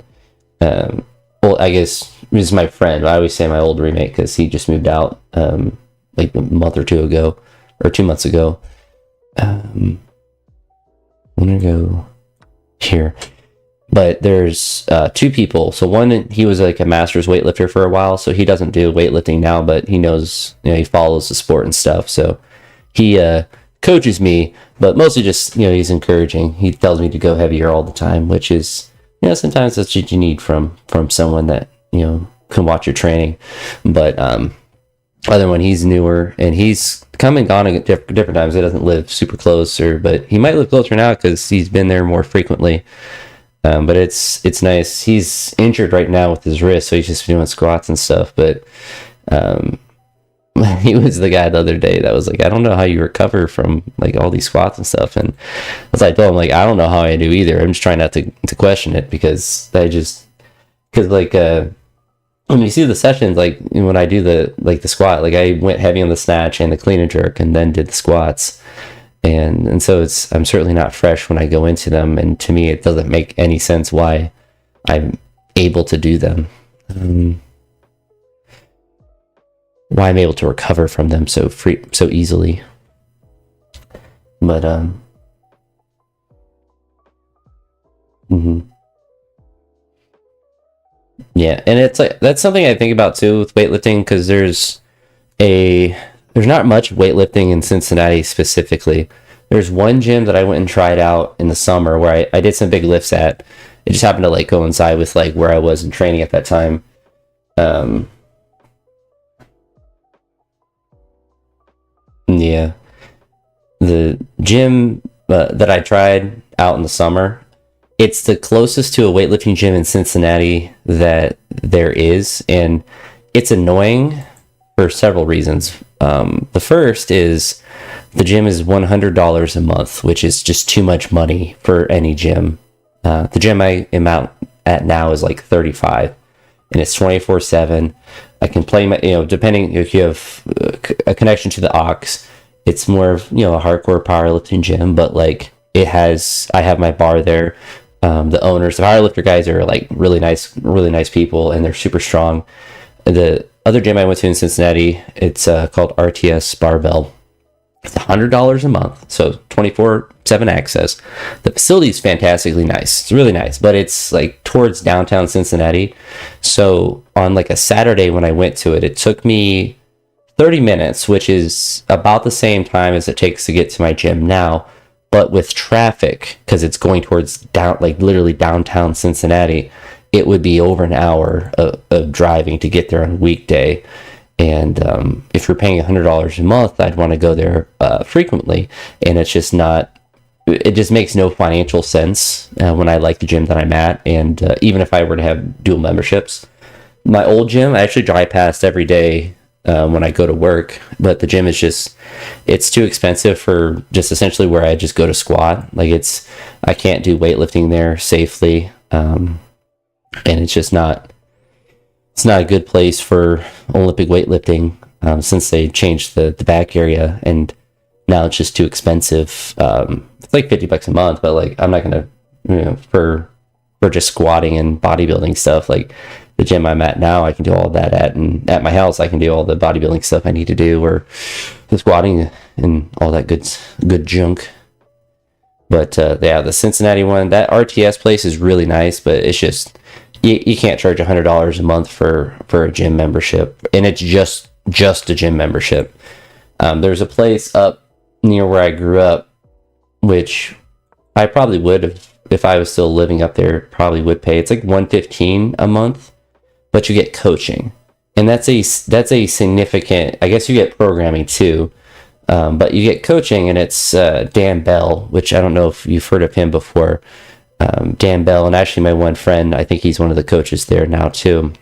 well, I guess is my friend. I always say my old roommate because he just moved out like a month or two ago, or 2 months ago. I'm gonna go here. But there's two people. So one, he was like a master's weightlifter for a while, so he doesn't do weightlifting now, but he knows, he follows the sport and stuff. So he coaches me, but mostly just, he's encouraging. He tells me to go heavier all the time, which is, sometimes that's what you need from someone that, can watch your training. But other one, he's newer, and he's come and gone at different times. He doesn't live super close, but he might live closer now because he's been there more frequently. But it's nice. He's injured right now with his wrist, so he's just doing squats and stuff. But he was the guy the other day that was like, I don't know how you recover from like all these squats and stuff. And as I told him, like, I don't know how I do either. I'm just trying not to question it because like when you see the sessions, like when I do the squat, like I went heavy on the snatch and the clean and jerk, and then did the squats. And so I'm certainly not fresh when I go into them, and to me it doesn't make any sense why I'm able to do them, why I'm able to recover from them so easily. But yeah, and it's like that's something I think about too with weightlifting, because there's not much weightlifting in Cincinnati specifically. There's one gym that I went and tried out in the summer where I did some big lifts at. It just happened to like coincide with like where I was in training at that time. Yeah. The gym that I tried out in the summer, it's the closest to a weightlifting gym in Cincinnati that there is, and it's annoying for several reasons. The first is the gym is $100 a month, which is just too much money for any gym. The gym I am out at now is like $35, and it's 24/7. I can play my, depending if you have a connection to the aux, it's more of, a hardcore powerlifting gym, but like I have my bar there. The owners, the powerlifter guys are like really nice people, and they're super strong. The other gym I went to in Cincinnati, it's called RTS Barbell. It's $100 a month, so 24/7 access. The facility is fantastically nice. It's really nice, but it's like towards downtown Cincinnati. So on like a Saturday when I went to it, it took me 30 minutes, which is about the same time as it takes to get to my gym now. But with traffic, because it's going towards literally downtown Cincinnati, it would be over an hour of driving to get there on a weekday. And if you're paying $100 a month, I'd want to go there frequently. And it's just it just makes no financial sense when I like the gym that I'm at. And even if I were to have dual memberships, my old gym, I actually drive past every day when I go to work, but the gym is it's too expensive for just essentially where I just go to squat. Like I can't do weightlifting there safely. And it's just it's not a good place for Olympic weightlifting, since they changed the back area, and now it's just too expensive. It's like $50 a month, but like, I'm not going to, for just squatting and bodybuilding stuff, like the gym I'm at now, I can do all that and at my house, I can do all the bodybuilding stuff I need to do, or the squatting and all that good junk. But yeah, the Cincinnati one, that RTS place is really nice, but it's just, you can't charge $100 a month for a gym membership, and it's just a gym membership. There's a place up near where I grew up, which I probably would have, if I was still living up there, probably would pay. It's like $115 a month, but you get coaching, and that's a significant. I guess you get programming too, but you get coaching, and it's Dan Bell, which I don't know if you've heard of him before. Dan Bell, and actually my one friend, I think he's one of the coaches there now too,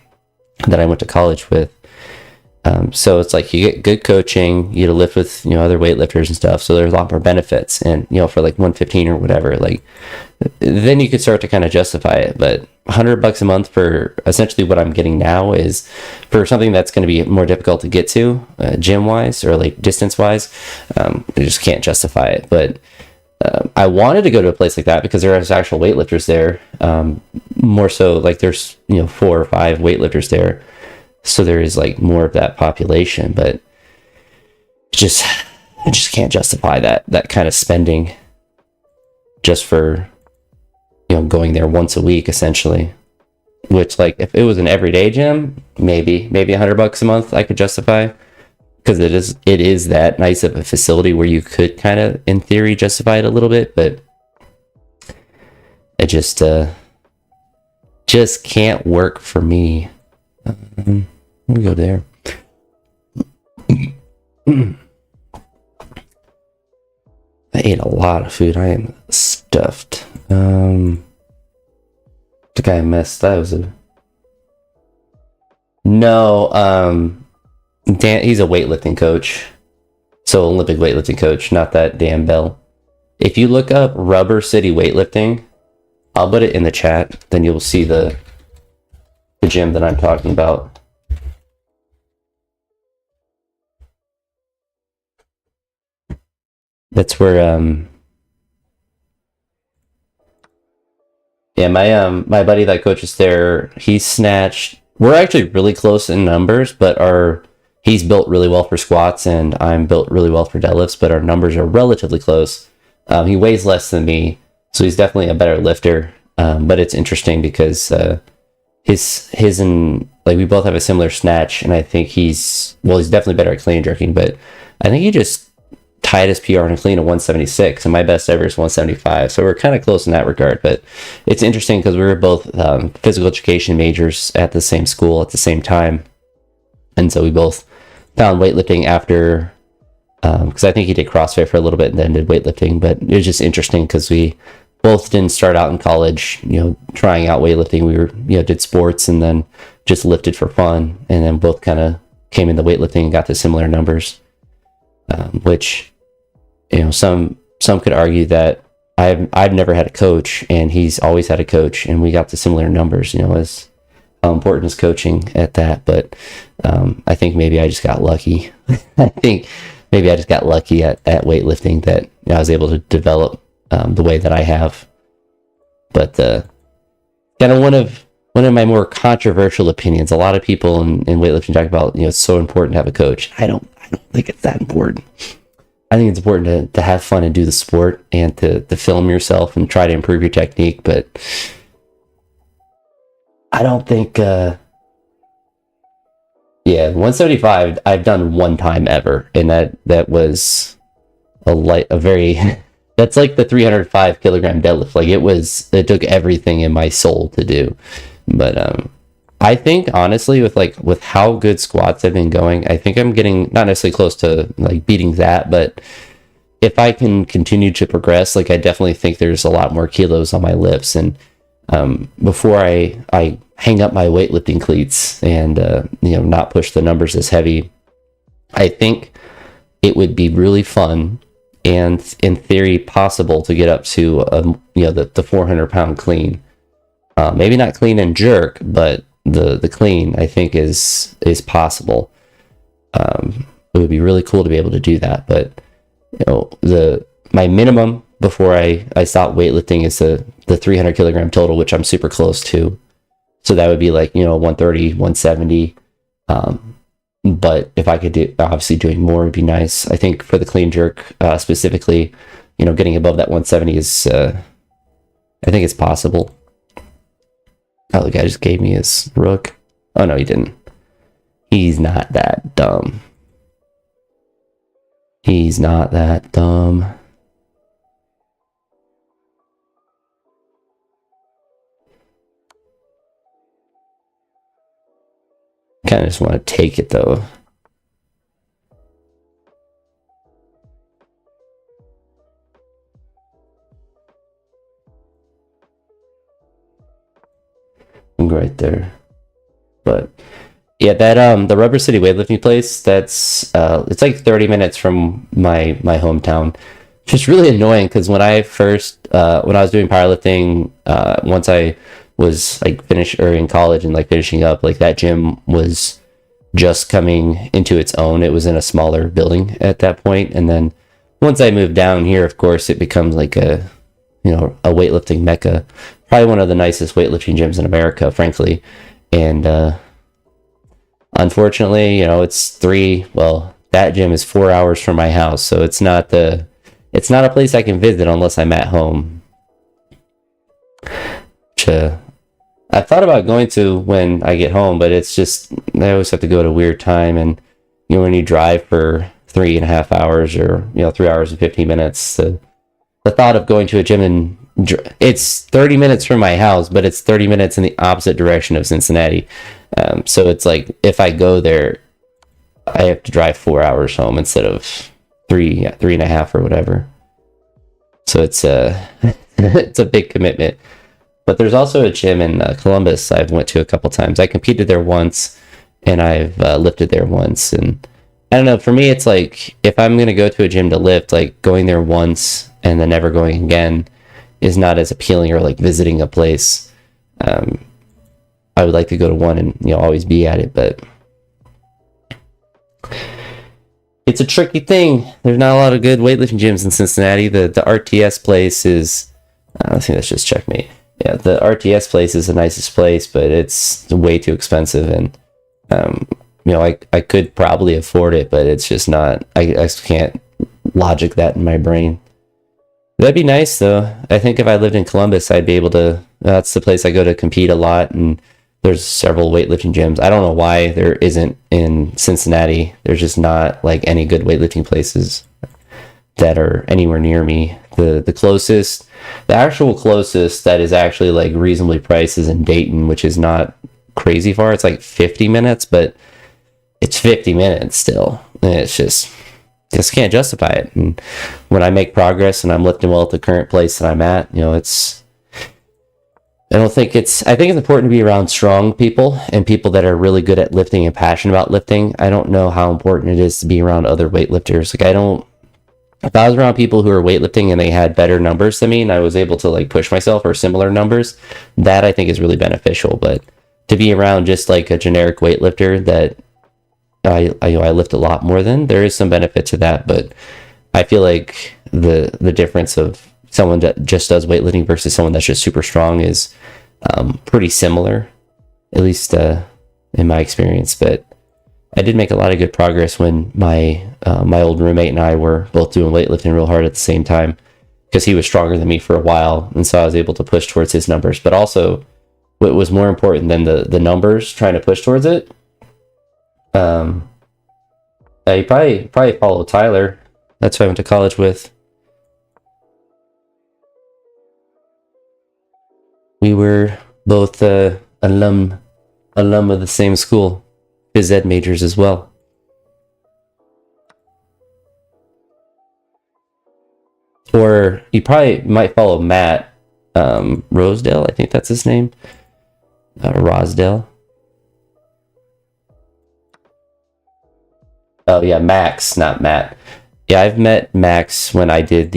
that I went to college with. So it's like you get good coaching, you get to lift with other weightlifters and stuff. So there's a lot more benefits, and for like $115 or whatever, like then you could start to kind of justify it. But $100 a month for essentially what I'm getting now is for something that's going to be more difficult to get to, gym wise or like distance wise. You just can't justify it. But I wanted to go to a place like that because there's actual weightlifters there. More so, like there's 4 or 5 weightlifters there, so there is like more of that population. But I just can't justify that kind of spending just for going there once a week essentially. Which, like, if it was an everyday gym, maybe $100 a month I could justify, because it is that nice of a facility where you could kind of, in theory, justify it a little bit. But it just can't work for me. Let me go there. I ate a lot of food. I am stuffed. I think I missed. That was a no. Dan, he's a weightlifting coach, so Olympic weightlifting coach, not that Dan Bell. If you look up Rubber City Weightlifting, I'll put it in the chat. Then you'll see the gym that I'm talking about. That's where yeah, my buddy that coaches there, he snatched. We're actually really close in numbers, but he's built really well for squats, and I'm built really well for deadlifts, but our numbers are relatively close. He weighs less than me, so he's definitely a better lifter. But it's interesting because his and like we both have a similar snatch, and I think he's definitely better at clean and jerking, but I think he just tied his PR in a clean at 176, and my best ever is 175. So we're kind of close in that regard. But it's interesting because we were both physical education majors at the same school at the same time, and so we both found weightlifting after, because I think he did CrossFit for a little bit and then did weightlifting. But it was just interesting because we both didn't start out in college, trying out weightlifting. We were, did sports and then just lifted for fun, and then both kind of came into weightlifting and got to similar numbers, which, some could argue that I've never had a coach and he's always had a coach, and we got to similar numbers, as how important is coaching at that. But I think maybe I just got lucky. I think maybe I just got lucky at weightlifting that I was able to develop the way that I have. But kind of one of my more controversial opinions. A lot of people in weightlifting talk about, it's so important to have a coach. I don't think it's that important. I think it's important to have fun and do the sport, and to film yourself and try to improve your technique. But I don't think 175 I've done one time ever, and that was a very that's like the 305 kilogram deadlift. Like it took everything in my soul to do. But I think honestly with how good squats have been going, I think I'm getting not necessarily close to like beating that, but if I can continue to progress, like I definitely think there's a lot more kilos on my lifts. And before I hang up my weightlifting cleats and not push the numbers as heavy, I think it would be really fun and in theory possible to get up to the 400-pound clean. Maybe not clean and jerk, but the clean I think is possible. It would be really cool to be able to do that. But my minimum before I stop weightlifting is the 300 kilogram total, which I'm super close to. So that would be like 130, 170. But if I could do, obviously doing more would be nice. I think for the clean jerk specifically, getting above that 170 is I think it's possible. Oh, the guy just gave me his rook. Oh, no, he didn't. He's not that dumb. He's not that dumb. Kind of just want to take it, though. Right there. But yeah, that the Rubber City weightlifting place, that's it's like 30 minutes from my hometown. It's just really annoying because when I was doing powerlifting, once I was like finished or in college and like finishing up, like that gym was just coming into its own. It was in a smaller building at that point, and then once I move down here, of course, it becomes like a weightlifting mecca. Probably one of the nicest weightlifting gyms in America, frankly. And unfortunately, that gym is 4 hours from my house, so it's not a place I can visit unless I'm at home. I thought about going to when I get home, but it's just I always have to go at a weird time, and when you drive for 3.5 hours or 3 hours and 15 minutes, the thought of going to a gym and it's 30 minutes from my house, but it's 30 minutes in the opposite direction of Cincinnati. So it's like if I go there, I have to drive 4 hours home instead of 3.5 or whatever. So it's it's a big commitment. But there's also a gym in Columbus I've went to a couple times. I competed there once, and I've lifted there once. And I don't know, for me, it's like if I'm going to go to a gym to lift, like going there once and then never going again is not as appealing, or like visiting a place. I would like to go to one and always be at it, but it's a tricky thing. There's not a lot of good weightlifting gyms in Cincinnati. The RTS place is, I think that's just checkmate. Yeah, the RTS place is the nicest place, but it's way too expensive, and I could probably afford it, but it's just not. I can't logic that in my brain. That'd be nice, though. I think if I lived in Columbus, I'd be able to. That's the place I go to compete a lot, and there's several weightlifting gyms. I don't know why there isn't in Cincinnati. There's just not like any good weightlifting places that are anywhere near me. The actual closest that is actually like reasonably priced is in Dayton, which is not crazy far. It's like 50 minutes, but it's 50 minutes still. And it's just can't justify it. And when I make progress and I'm lifting well at the current place that I'm at, I think it's important to be around strong people and people that are really good at lifting and passionate about lifting. I don't know how important it is to be around other weightlifters. If I was around people who were weightlifting and they had better numbers than me and I was able to like push myself or similar numbers, that I think is really beneficial. But to be around just like a generic weightlifter that I lift a lot more than, there is some benefit to that. But I feel like the difference of someone that just does weightlifting versus someone that's just super strong is pretty similar, at least in my experience. But I did make a lot of good progress when my old roommate and I were both doing weightlifting real hard at the same time, because he was stronger than me for a while, and so I was able to push towards his numbers. But also, what was more important than the numbers, trying to push towards it, I probably follow Tyler. That's who I went to college with. We were both alum of the same school. Phys ed majors as well. Or you probably might follow Matt Rosedale. I think that's his name. Rosdale. Oh yeah, Max, not Matt. Yeah, I've met Max when I did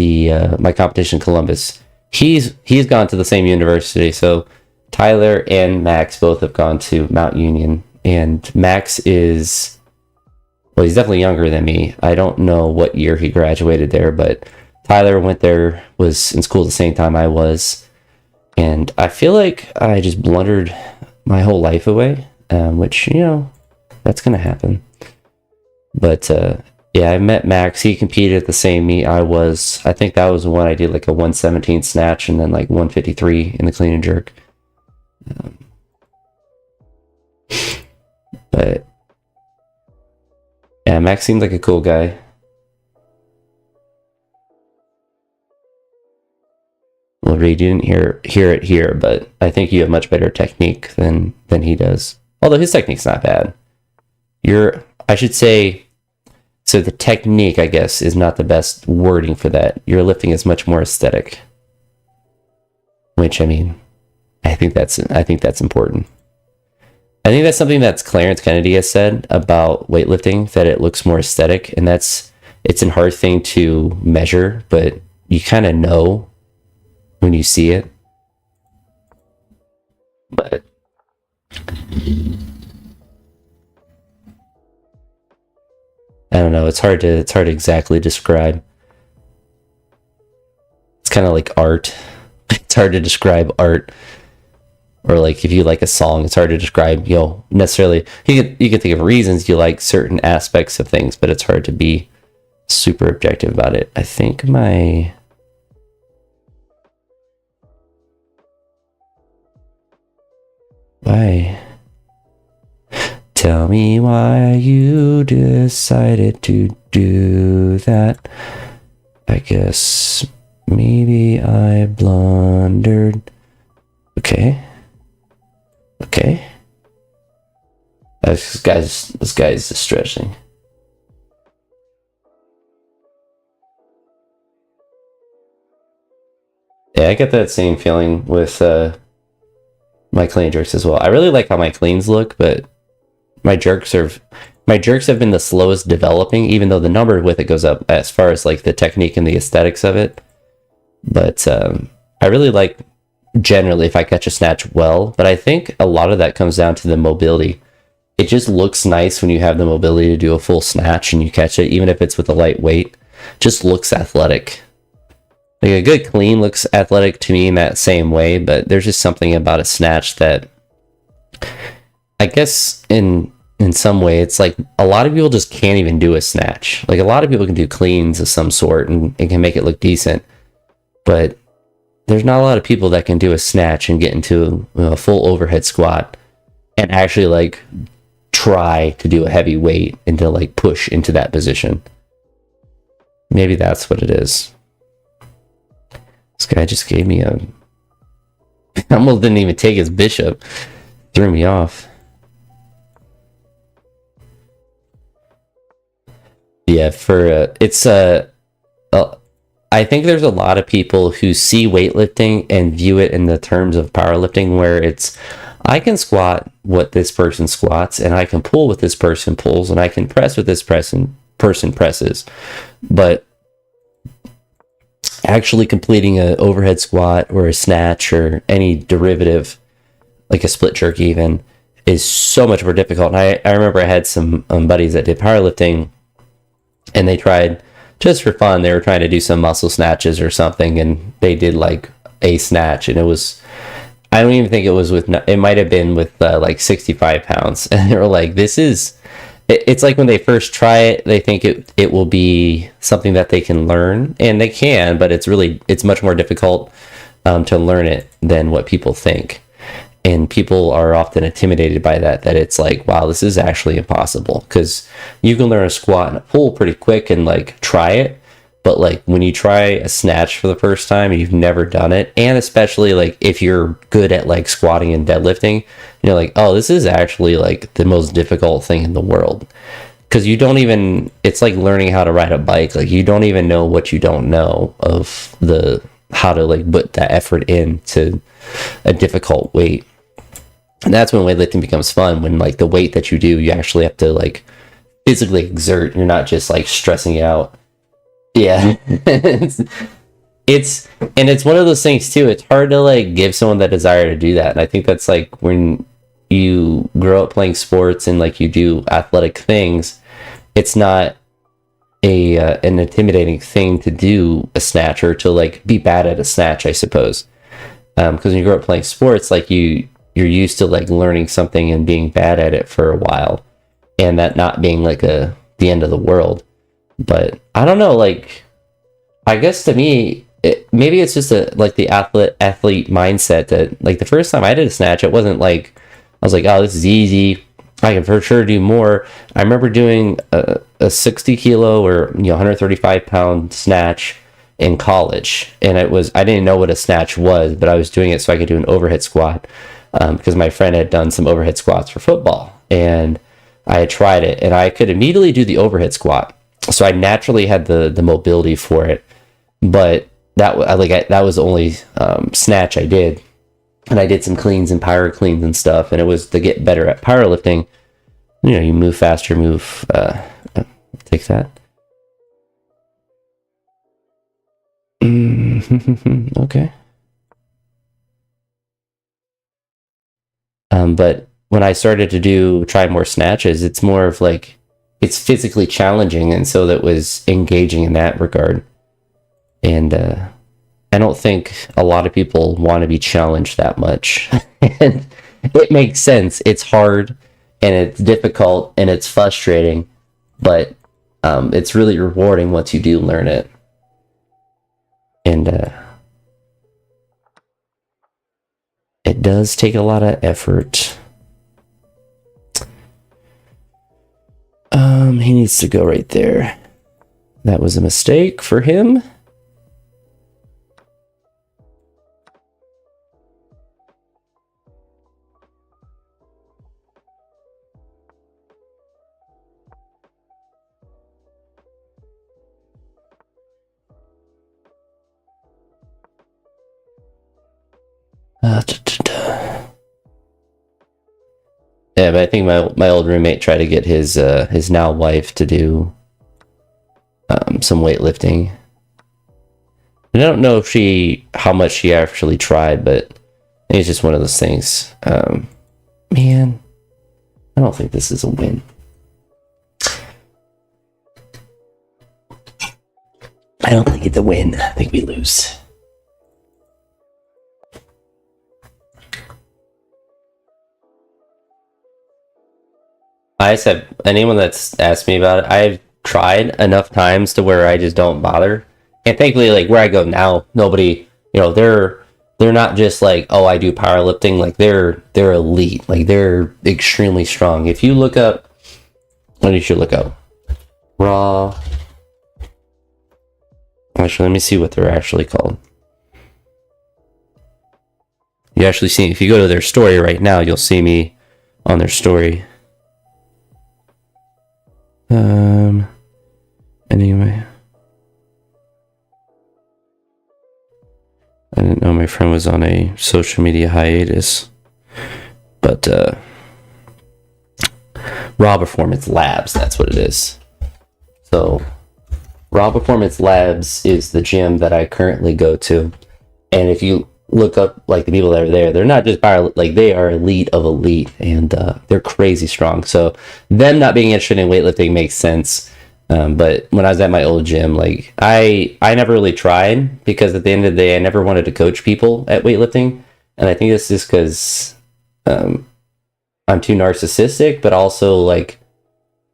my competition in Columbus. He's gone to the same university, so Tyler and Max both have gone to Mount Union. And Max he's definitely younger than me. I don't know what year he graduated there, but Tyler was in school at the same time I was. And I feel like I just blundered my whole life away, which, that's going to happen. But, yeah, I met Max. He competed at the same meet I was. I think that was the one I did like a 117 snatch and then like 153 in the clean and jerk. But yeah, Max seemed like a cool guy. Well, Reed, you didn't hear it here, but I think you have much better technique than he does. Although his technique's not bad. I should say, so the technique, I guess, is not the best wording for that. Your lifting is much more aesthetic. Which, I mean, I think that's important. I think that's something that Clarence Kennedy has said about weightlifting, that it looks more aesthetic, and it's a hard thing to measure, but you kind of know when you see it. But I don't know, it's hard to exactly describe. kind of like art. It's hard to describe art. Or like if you like a song, it's hard to describe, necessarily. You can think of reasons you like certain aspects of things, but it's hard to be super objective about it. I think why? Tell me why you decided to do that. I guess maybe I blundered. Okay. This guy's stretching. Yeah, I get that same feeling with my clean jerks as well. I really like how my cleans look, but my jerks have been the slowest developing, even though the number with it goes up as far as like the technique and the aesthetics of it. But I really like generally if I catch a snatch well, but I think a lot of that comes down to the mobility. It just looks nice when you have the mobility to do a full snatch and you catch it, even if it's with a light weight. Just looks athletic. Like a good clean looks athletic to me in that same way, but there's just something about a snatch that I guess in some way it's like a lot of people just can't even do a snatch. Like a lot of people can do cleans of some sort and can make it look decent, but there's not a lot of people that can do a snatch and get into a full overhead squat and actually like try to do a heavy weight and to like push into that position. Maybe that's what it is. This guy just gave me I almost didn't even take his bishop. Threw me off. Yeah, I think there's a lot of people who see weightlifting and view it in the terms of powerlifting, where it's, I can squat what this person squats, and I can pull what this person pulls, and I can press what this person presses. But actually completing an overhead squat or a snatch or any derivative, like a split jerk even, is so much more difficult. And I remember I had some buddies that did powerlifting, and they tried, just for fun, they were trying to do some muscle snatches or something, and they did like a snatch, and it was, I don't even think it was with, it might have been with like 65 pounds, and they were like, it's like when they first try it, they think it will be something that they can learn, and they can, but it's much more difficult to learn it than what people think. And people are often intimidated by that it's like, wow, this is actually impossible, because you can learn a squat and a pull pretty quick and like try it, but like when you try a snatch for the first time and you've never done it, and especially like if you're good at like squatting and deadlifting, you're like, oh, this is actually like the most difficult thing in the world, because you don't even, it's like learning how to ride a bike. Like you don't even know what you don't know of how to like put that effort into a difficult weight. And that's when weightlifting becomes fun, when like the weight that you do, you actually have to like physically exert. You're not just like stressing out. Yeah. it's one of those things too. It's hard to like give someone that desire to do that. And I think that's like when you grow up playing sports and like you do athletic things, it's not an intimidating thing to do a snatch or to like be bad at a snatch, I suppose. Because when you grow up playing sports, like you're used to like learning something and being bad at it for a while, and that not being like the end of the world. But I don't know, like I guess to me maybe it's just like the athlete mindset that like the first time I did a snatch, it wasn't like I was like, oh, this is easy, I can for sure do more. I remember doing a 60 kilo or 135 pound snatch in college, and I didn't know what a snatch was, but I was doing it so I could do an overhead squat, because my friend had done some overhead squats for football, and I had tried it, and I could immediately do the overhead squat, so I naturally had the mobility for it. But that was the only snatch I did, and I did some cleans and pyro cleans and stuff, and it was to get better at powerlifting. You move faster, take that. Okay. But when I started to try more snatches, it's more of like, it's physically challenging, and so that was engaging in that regard. And I don't think a lot of people want to be challenged that much. And it makes sense. It's hard and it's difficult and it's frustrating, but it's really rewarding once you do learn it. And it does take a lot of effort. He needs to go right there. That was a mistake for him. Yeah, but I think my old roommate tried to get his now wife to do some weightlifting. And I don't know if how much she actually tried, but it's just one of those things. Man, I don't think this is a win. I don't think it's a win. I think we lose. I just have anyone that's asked me about it, I've tried enough times to where I just don't bother. And thankfully, like where I go now, nobody, they're not just like, oh, I do powerlifting. Like they're elite. Like they're extremely strong. If you look up, what you should look up, raw. Actually, let me see what they're actually called. You actually see, if you go to their story right now, you'll see me on their story. Anyway, I didn't know my friend was on a social media hiatus, but Raw Performance Labs, that's what it is. So Raw Performance Labs is the gym that I currently go to, and if you look up like the people that are there, they're not just power, like they are elite of elite, and they're crazy strong. So them not being interested in weightlifting makes sense. But when I was at my old gym, like I never really tried, because at the end of the day, I never wanted to coach people at weightlifting. And I think it's just because I'm too narcissistic, but also like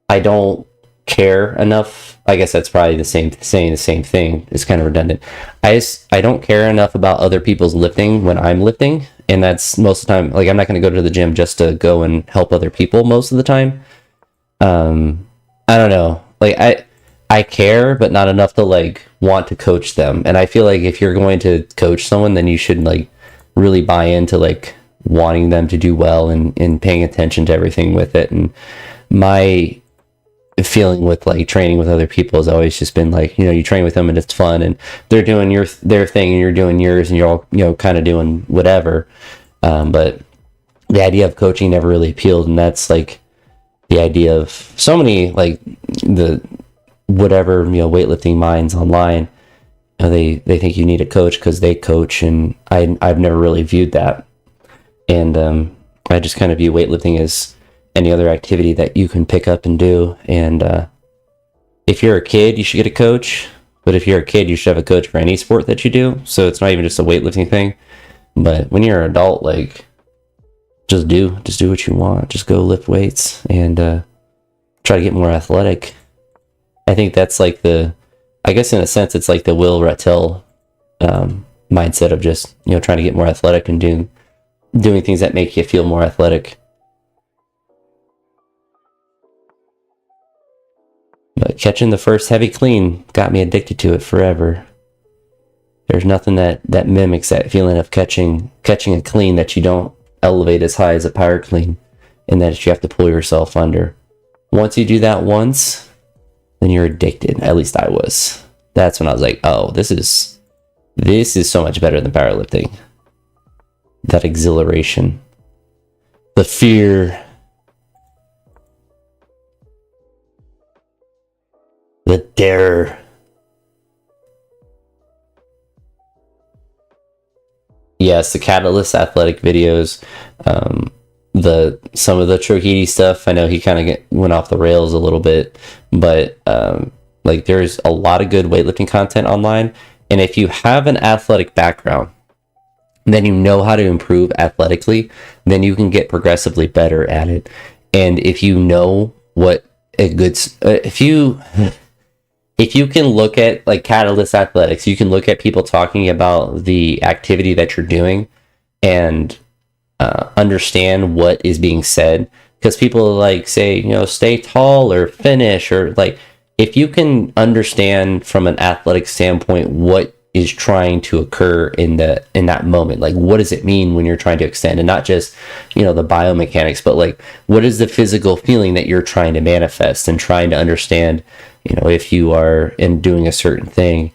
I don't care enough. I guess that's probably saying the same thing. It's kind of redundant. I don't care enough about other people's lifting when I'm lifting, and that's most of the time. Like I'm not going to go to the gym just to go and help other people most of the time. I don't know. Like I care, but not enough to like want to coach them. And I feel like if you're going to coach someone, then you should like really buy into like wanting them to do well and paying attention to everything with it. And my feeling with like training with other people has always just been like, you train with them and it's fun, and they're doing their thing and you're doing yours, and you're all kind of doing whatever. But the idea of coaching never really appealed, and that's like the idea of so many like the whatever weightlifting minds online. They think you need a coach because they coach, and I've never really viewed that. And I just kind of view weightlifting as any other activity that you can pick up and do. And if you're a kid, you should get a coach. But if you're a kid, you should have a coach for any sport that you do. So it's not even just a weightlifting thing. But when you're an adult, like just do what you want. Just go lift weights and try to get more athletic. I think that's like I guess in a sense, it's like the Will Rattel mindset of just, trying to get more athletic and doing things that make you feel more athletic. But catching the first heavy clean got me addicted to it forever. There's nothing that mimics that feeling of catching a clean that you don't elevate as high as a power clean, and that you have to pull yourself under. Once you do that once, then you're addicted. At least I was. That's when I was like, oh, this is so much better than powerlifting. That exhilaration, the fear, the dare. Yes, the Catalyst athletic videos, some of the Trojiti stuff. I know he kind of went off the rails a little bit, but like there's a lot of good weightlifting content online, And if you have an athletic background, then you know how to improve athletically, then you can get progressively better at it. And if you know what a good, if you can look at like Catalyst Athletics, you can look at people talking about the activity that you're doing and understand what is being said. Because people like say, stay tall or finish, or like, if you can understand from an athletic standpoint what is trying to occur in that moment, like what does it mean when you're trying to extend, and not just the biomechanics, but like what is the physical feeling that you're trying to manifest, and trying to understand if you are in doing a certain thing.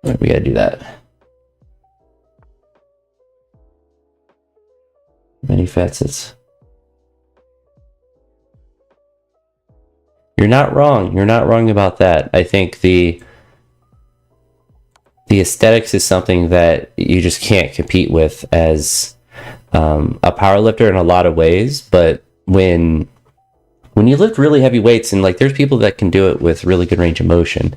We gotta do that. Many facets. You're not wrong. You're not wrong about that. I think the aesthetics is something that you just can't compete with as a powerlifter in a lot of ways. But when you lift really heavy weights, and like there's people that can do it with really good range of motion,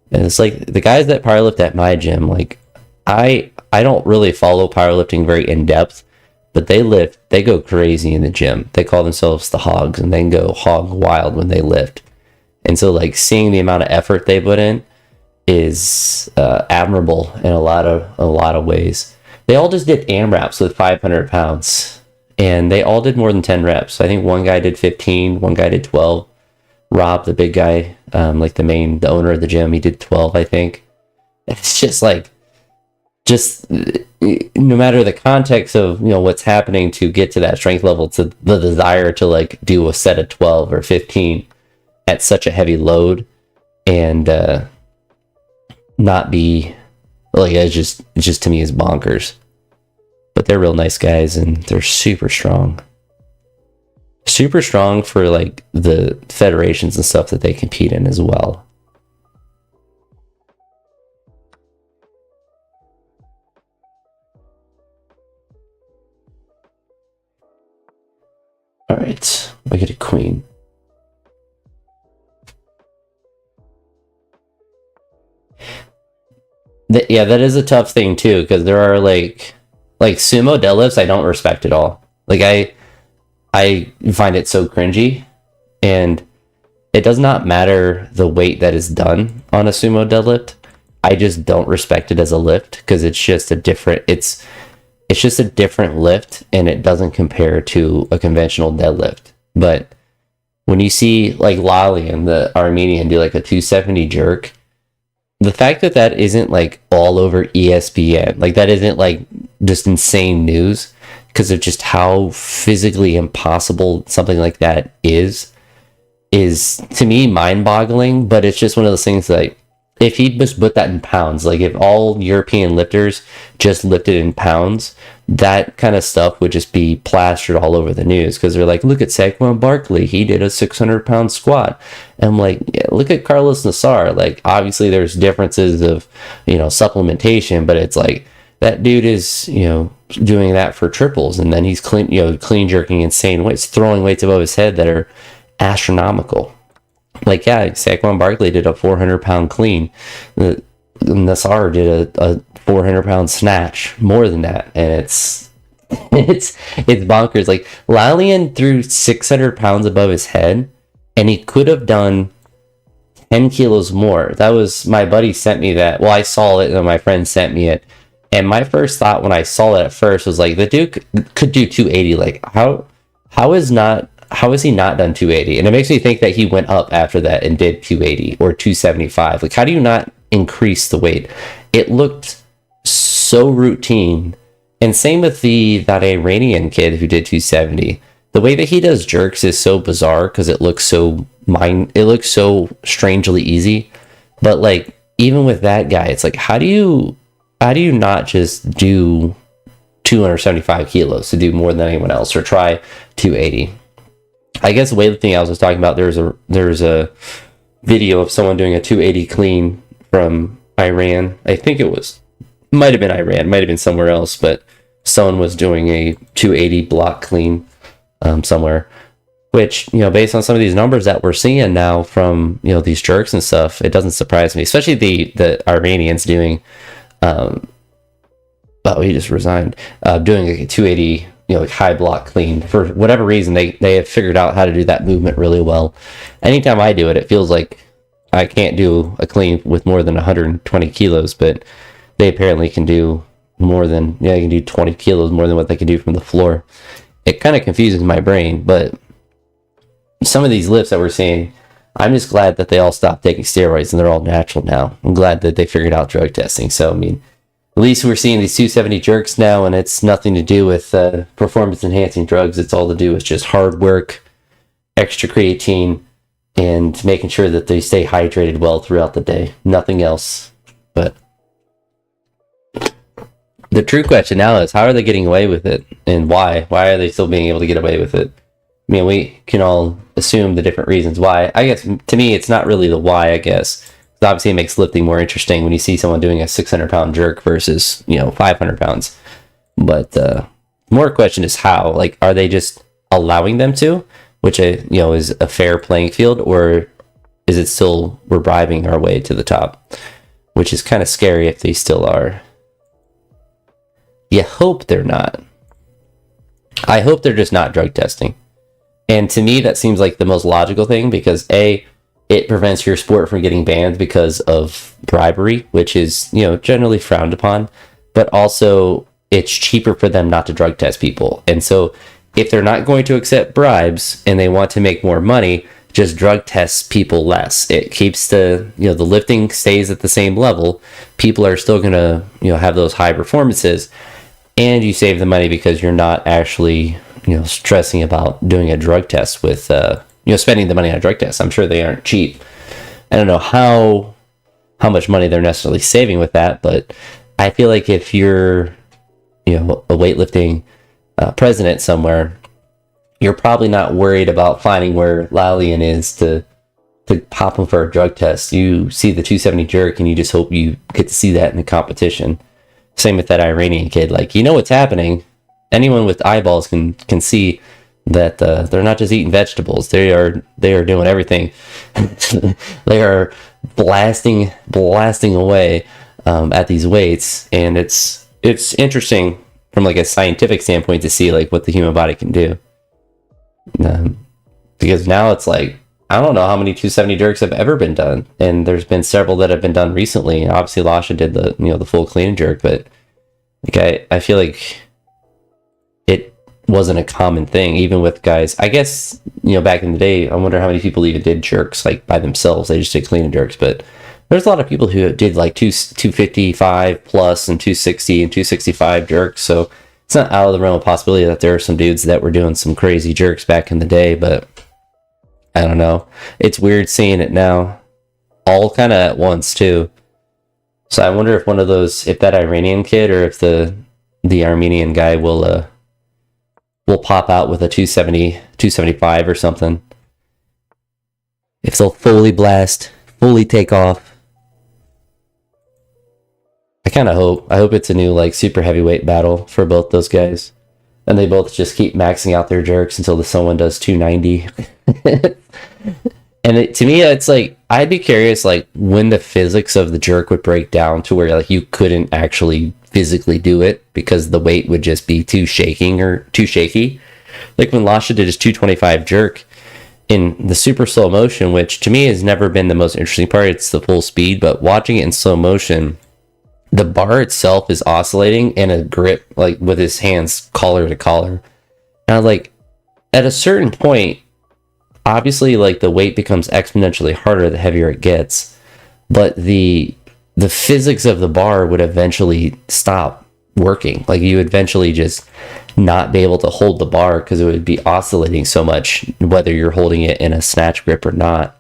and it's like the guys that powerlift at my gym, like I don't really follow powerlifting very in depth, but they go crazy in the gym. They call themselves the hogs, and they can go hog wild when they lift. And so like seeing the amount of effort they put in is admirable in a lot of ways. They all just did AMRAPs with 500 pounds, and they all did more than 10 reps. I think one guy did 15, one guy did 12. Rob, the big guy, like the owner of the gym, he did 12, I think. It's just like, no matter the context of what's happening to get to that strength level, to the desire to like do a set of 12 or 15 at such a heavy load, and not be like, it's just to me is bonkers. But they're real nice guys, and they're super strong for like the federations and stuff that they compete in as well. All right, I get a queen. That is a tough thing too, because there are like sumo deadlifts I don't respect at all. Like I find it so cringy, and it does not matter the weight that is done on a sumo deadlift. I just don't respect it as a lift, because it's just a different lift, and it doesn't compare to a conventional deadlift. But when you see like Lalian, the Armenian, do like a 270 jerk, the fact that isn't like all over ESPN, like that isn't like just insane news, because of just how physically impossible something like that is to me mind-boggling. But it's just one of those things that, if he just put that in pounds, like if all European lifters just lifted in pounds, that kind of stuff would just be plastered all over the news, because they're like, look at Saquon Barkley, he did a 600-pound squat. And I'm like, yeah, look at Carlos Nassar. Like, obviously there's differences of supplementation, but it's like that dude is doing that for triples, and then he's clean jerking insane weights, throwing weights above his head that are astronomical. Like, yeah, Saquon Barkley did a 400-pound clean. Nassar did a 400-pound snatch, more than that, and it's bonkers. Like, Lalian threw 600 pounds above his head, and he could have done 10 kilos more. That was, my buddy sent me that. Well, I saw it, and my friend sent me it, and my first thought when I saw it at first was like, the dude could do 280. Like, how has he not done 280? And it makes me think that he went up after that and did 280 or 275. Like, how do you not increase the weight? It looked so routine. And same with that Iranian kid who did 270. The way that he does jerks is so bizarre, because it looks so strangely easy. But like, even with that guy, it's like, how do you not just do 275 kilos to do more than anyone else, or try 280? I guess the weightlifting I was talking about, there's a video of someone doing a 280 clean from Iran. I think might have been Iran, might have been somewhere else, but someone was doing a 280 block clean somewhere. which, based on some of these numbers that we're seeing now from, these jerks and stuff, it doesn't surprise me, especially the Iranians doing, he just resigned, doing like a 280, like high block clean. For whatever reason, they have figured out how to do that movement really well. Anytime I do it, it feels like I can't do a clean with more than 120 kilos, but they apparently can do more than, they can do 20 kilos more than what they can do from the floor. It kind of confuses my brain, but some of these lifts that we're seeing, I'm just glad that they all stopped taking steroids and they're all natural now. I'm glad that they figured out drug testing. So, I mean, at least we're seeing these 270 jerks now, and it's nothing to do with performance enhancing drugs. It's all to do with just hard work, extra creatine, and making sure that they stay hydrated well throughout the day. Nothing else. But the true question now is, how are they getting away with it, and why? Why are they still being able to get away with it? I mean, we can all assume the different reasons why. I guess, to me, it's not really the why, I guess. Obviously, it makes lifting more interesting when you see someone doing a 600-pound jerk versus, 500 pounds. But more question is how. Like, are they just allowing them to, which, is a fair playing field, or is it still we're bribing our way to the top? Which is kind of scary if they still are. You hope they're not. I hope they're just not drug testing. And to me, that seems like the most logical thing, because A, it prevents your sport from getting banned because of bribery, which is, generally frowned upon, but also it's cheaper for them not to drug test people. And so if they're not going to accept bribes and they want to make more money, just drug test people less. It keeps the lifting stays at the same level. People are still going to, have those high performances, and you save the money because you're not actually, stressing about doing a drug test with, spending the money on a drug test. I'm sure they aren't cheap. I don't know how much money they're necessarily saving with that, but I feel like if you're, a weightlifting president somewhere, you're probably not worried about finding where Lalian is to pop him for a drug test. You see the 270 jerk and you just hope you get to see that in the competition. Same with that Iranian kid. Like, what's happening. Anyone with eyeballs can see that they're not just eating vegetables. They are doing everything. They are blasting away at these weights, and it's interesting from like a scientific standpoint to see like what the human body can do. Because now it's like, I don't know how many 270 jerks have ever been done, and there's been several that have been done recently. Obviously, Lasha did the full clean and jerk, but like I feel like it wasn't a common thing, even with guys. I guess, back in the day, I wonder how many people even did jerks like by themselves. They just did clean and jerks, but there's a lot of people who did like 255 plus and 260 and 265 jerks. So it's not out of the realm of possibility that there are some dudes that were doing some crazy jerks back in the day, but I don't know. It's weird seeing it now, all kind of at once too. So I wonder if one of those, if that Iranian kid or if the Armenian guy will pop out with a 270, 275 or something. If they'll fully blast, fully take off. I kind of hope. I hope it's a new like super heavyweight battle for both those guys, and they both just keep maxing out their jerks until someone does 290. And to me, it's like, I'd be curious like when the physics of the jerk would break down to where like you couldn't actually physically do it because the weight would just be too shaky. Like when Lasha did his 225 jerk in the super slow motion, which to me has never been the most interesting part. It's the full speed, but watching it in slow motion, the bar itself is oscillating in a grip, like with his hands collar to collar. And I was like, at a certain point, obviously like the weight becomes exponentially harder the heavier it gets, but the physics of the bar would eventually stop working. Like you would eventually just not be able to hold the bar because it would be oscillating so much, whether you're holding it in a snatch grip or not.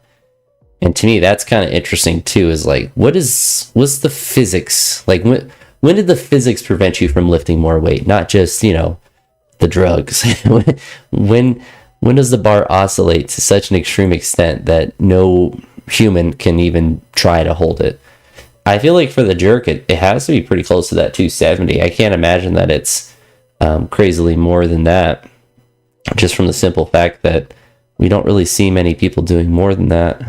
And to me, that's kind of interesting too, is like, what's the physics? Like when did the physics prevent you from lifting more weight? Not just, the drugs. when does the bar oscillate to such an extreme extent that no human can even try to hold it? I feel like for the jerk, it has to be pretty close to that 270. I can't imagine that it's crazily more than that, just from the simple fact that We don't really see many people doing more than that.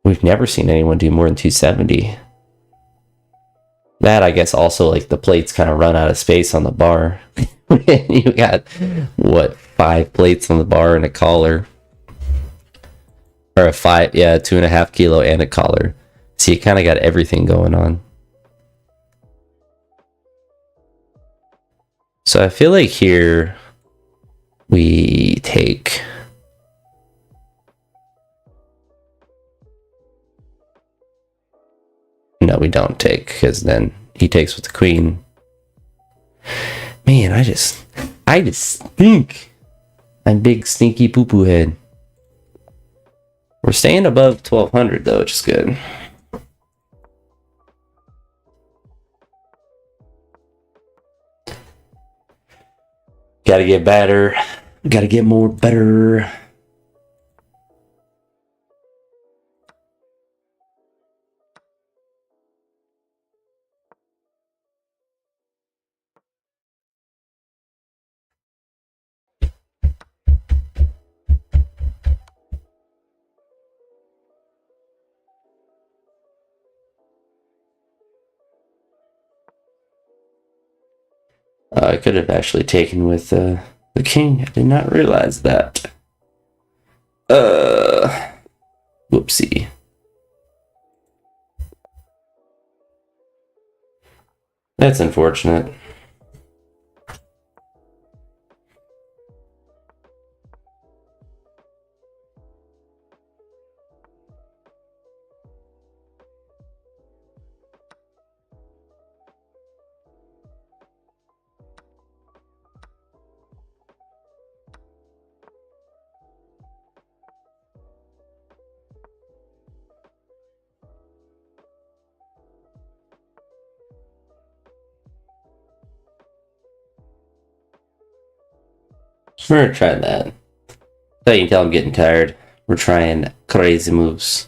We've never seen anyone do more than 270. That, I guess, also, like, the plates kind of run out of space on the bar. You got, what, 5 plates on the bar and a collar. Or a 2.5 kilo and a collar. So you kind of got everything going on. So I feel like here we take... No, we don't take, because then he takes with the queen. Man, I just stink. I'm big stinky poo-poo head. We're staying above 1200 though, which is good. Gotta get better. Gotta get more better. I could have actually taken with the king. I did not realize that. Whoopsie. That's unfortunate. We're gonna try that. So you can tell I'm getting tired. We're trying crazy moves.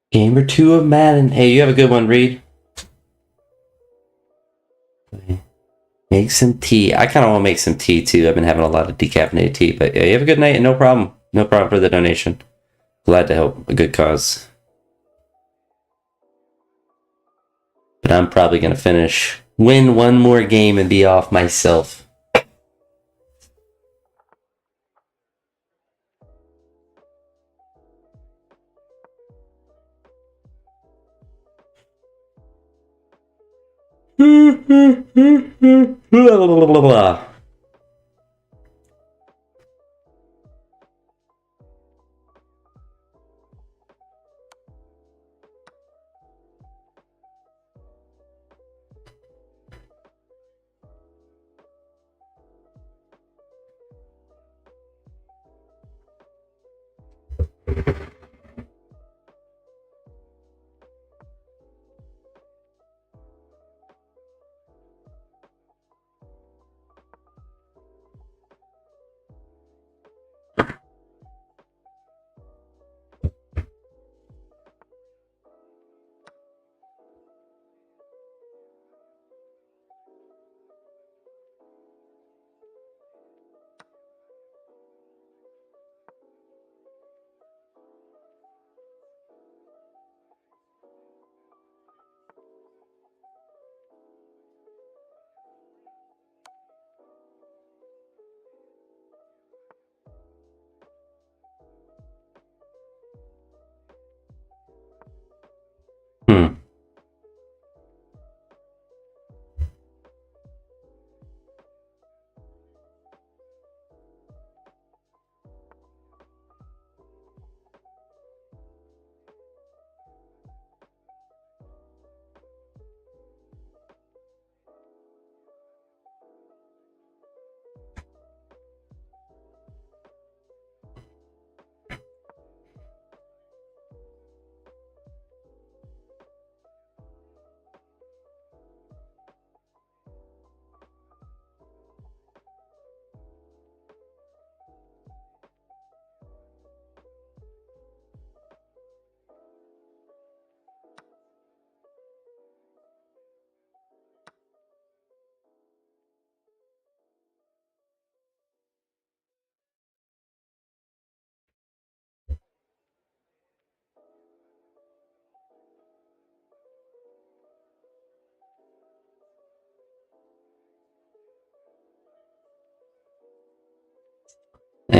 Game or 2 of Madden. Hey, you have a good one, Reed. Make some tea. I kind of want to make some tea too. I've been having a lot of decaffeinated tea, but yeah, you have a good night and no problem. No problem for the donation. Glad to help a good cause. But I'm probably going to win one more game and be off myself.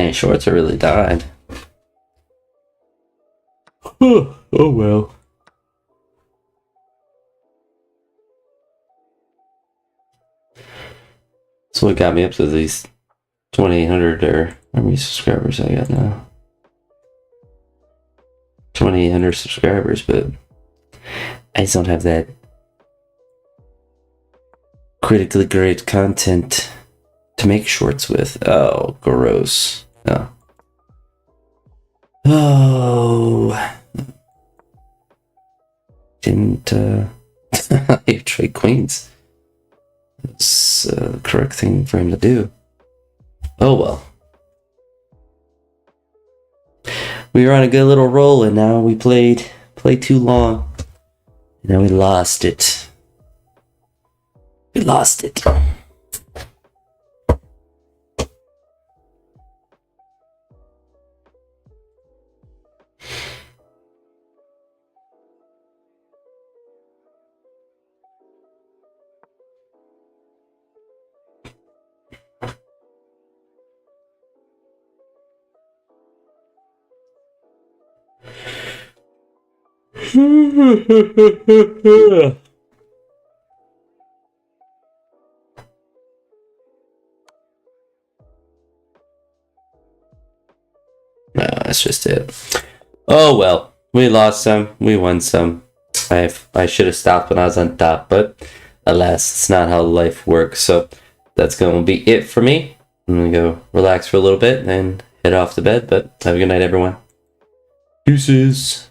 Dang, shorts are really dying. Oh well. That's what got me up to these 2,800 or how many subscribers I got now. 2,800 subscribers, but I just don't have that critically great content to make shorts with. Oh, gross. No. Oh. Didn't you trade queens? It's the correct thing for him to do. Oh well. We were on a good little roll, and now we played too long. And now we lost it. We lost it. No, that's just it. Oh well, we lost some, we won some. I should have stopped when I was on top, but alas, it's not how life works. So that's going to be it for me. I'm going to go relax for a little bit and head off to bed, but have a good night, everyone. Deuces.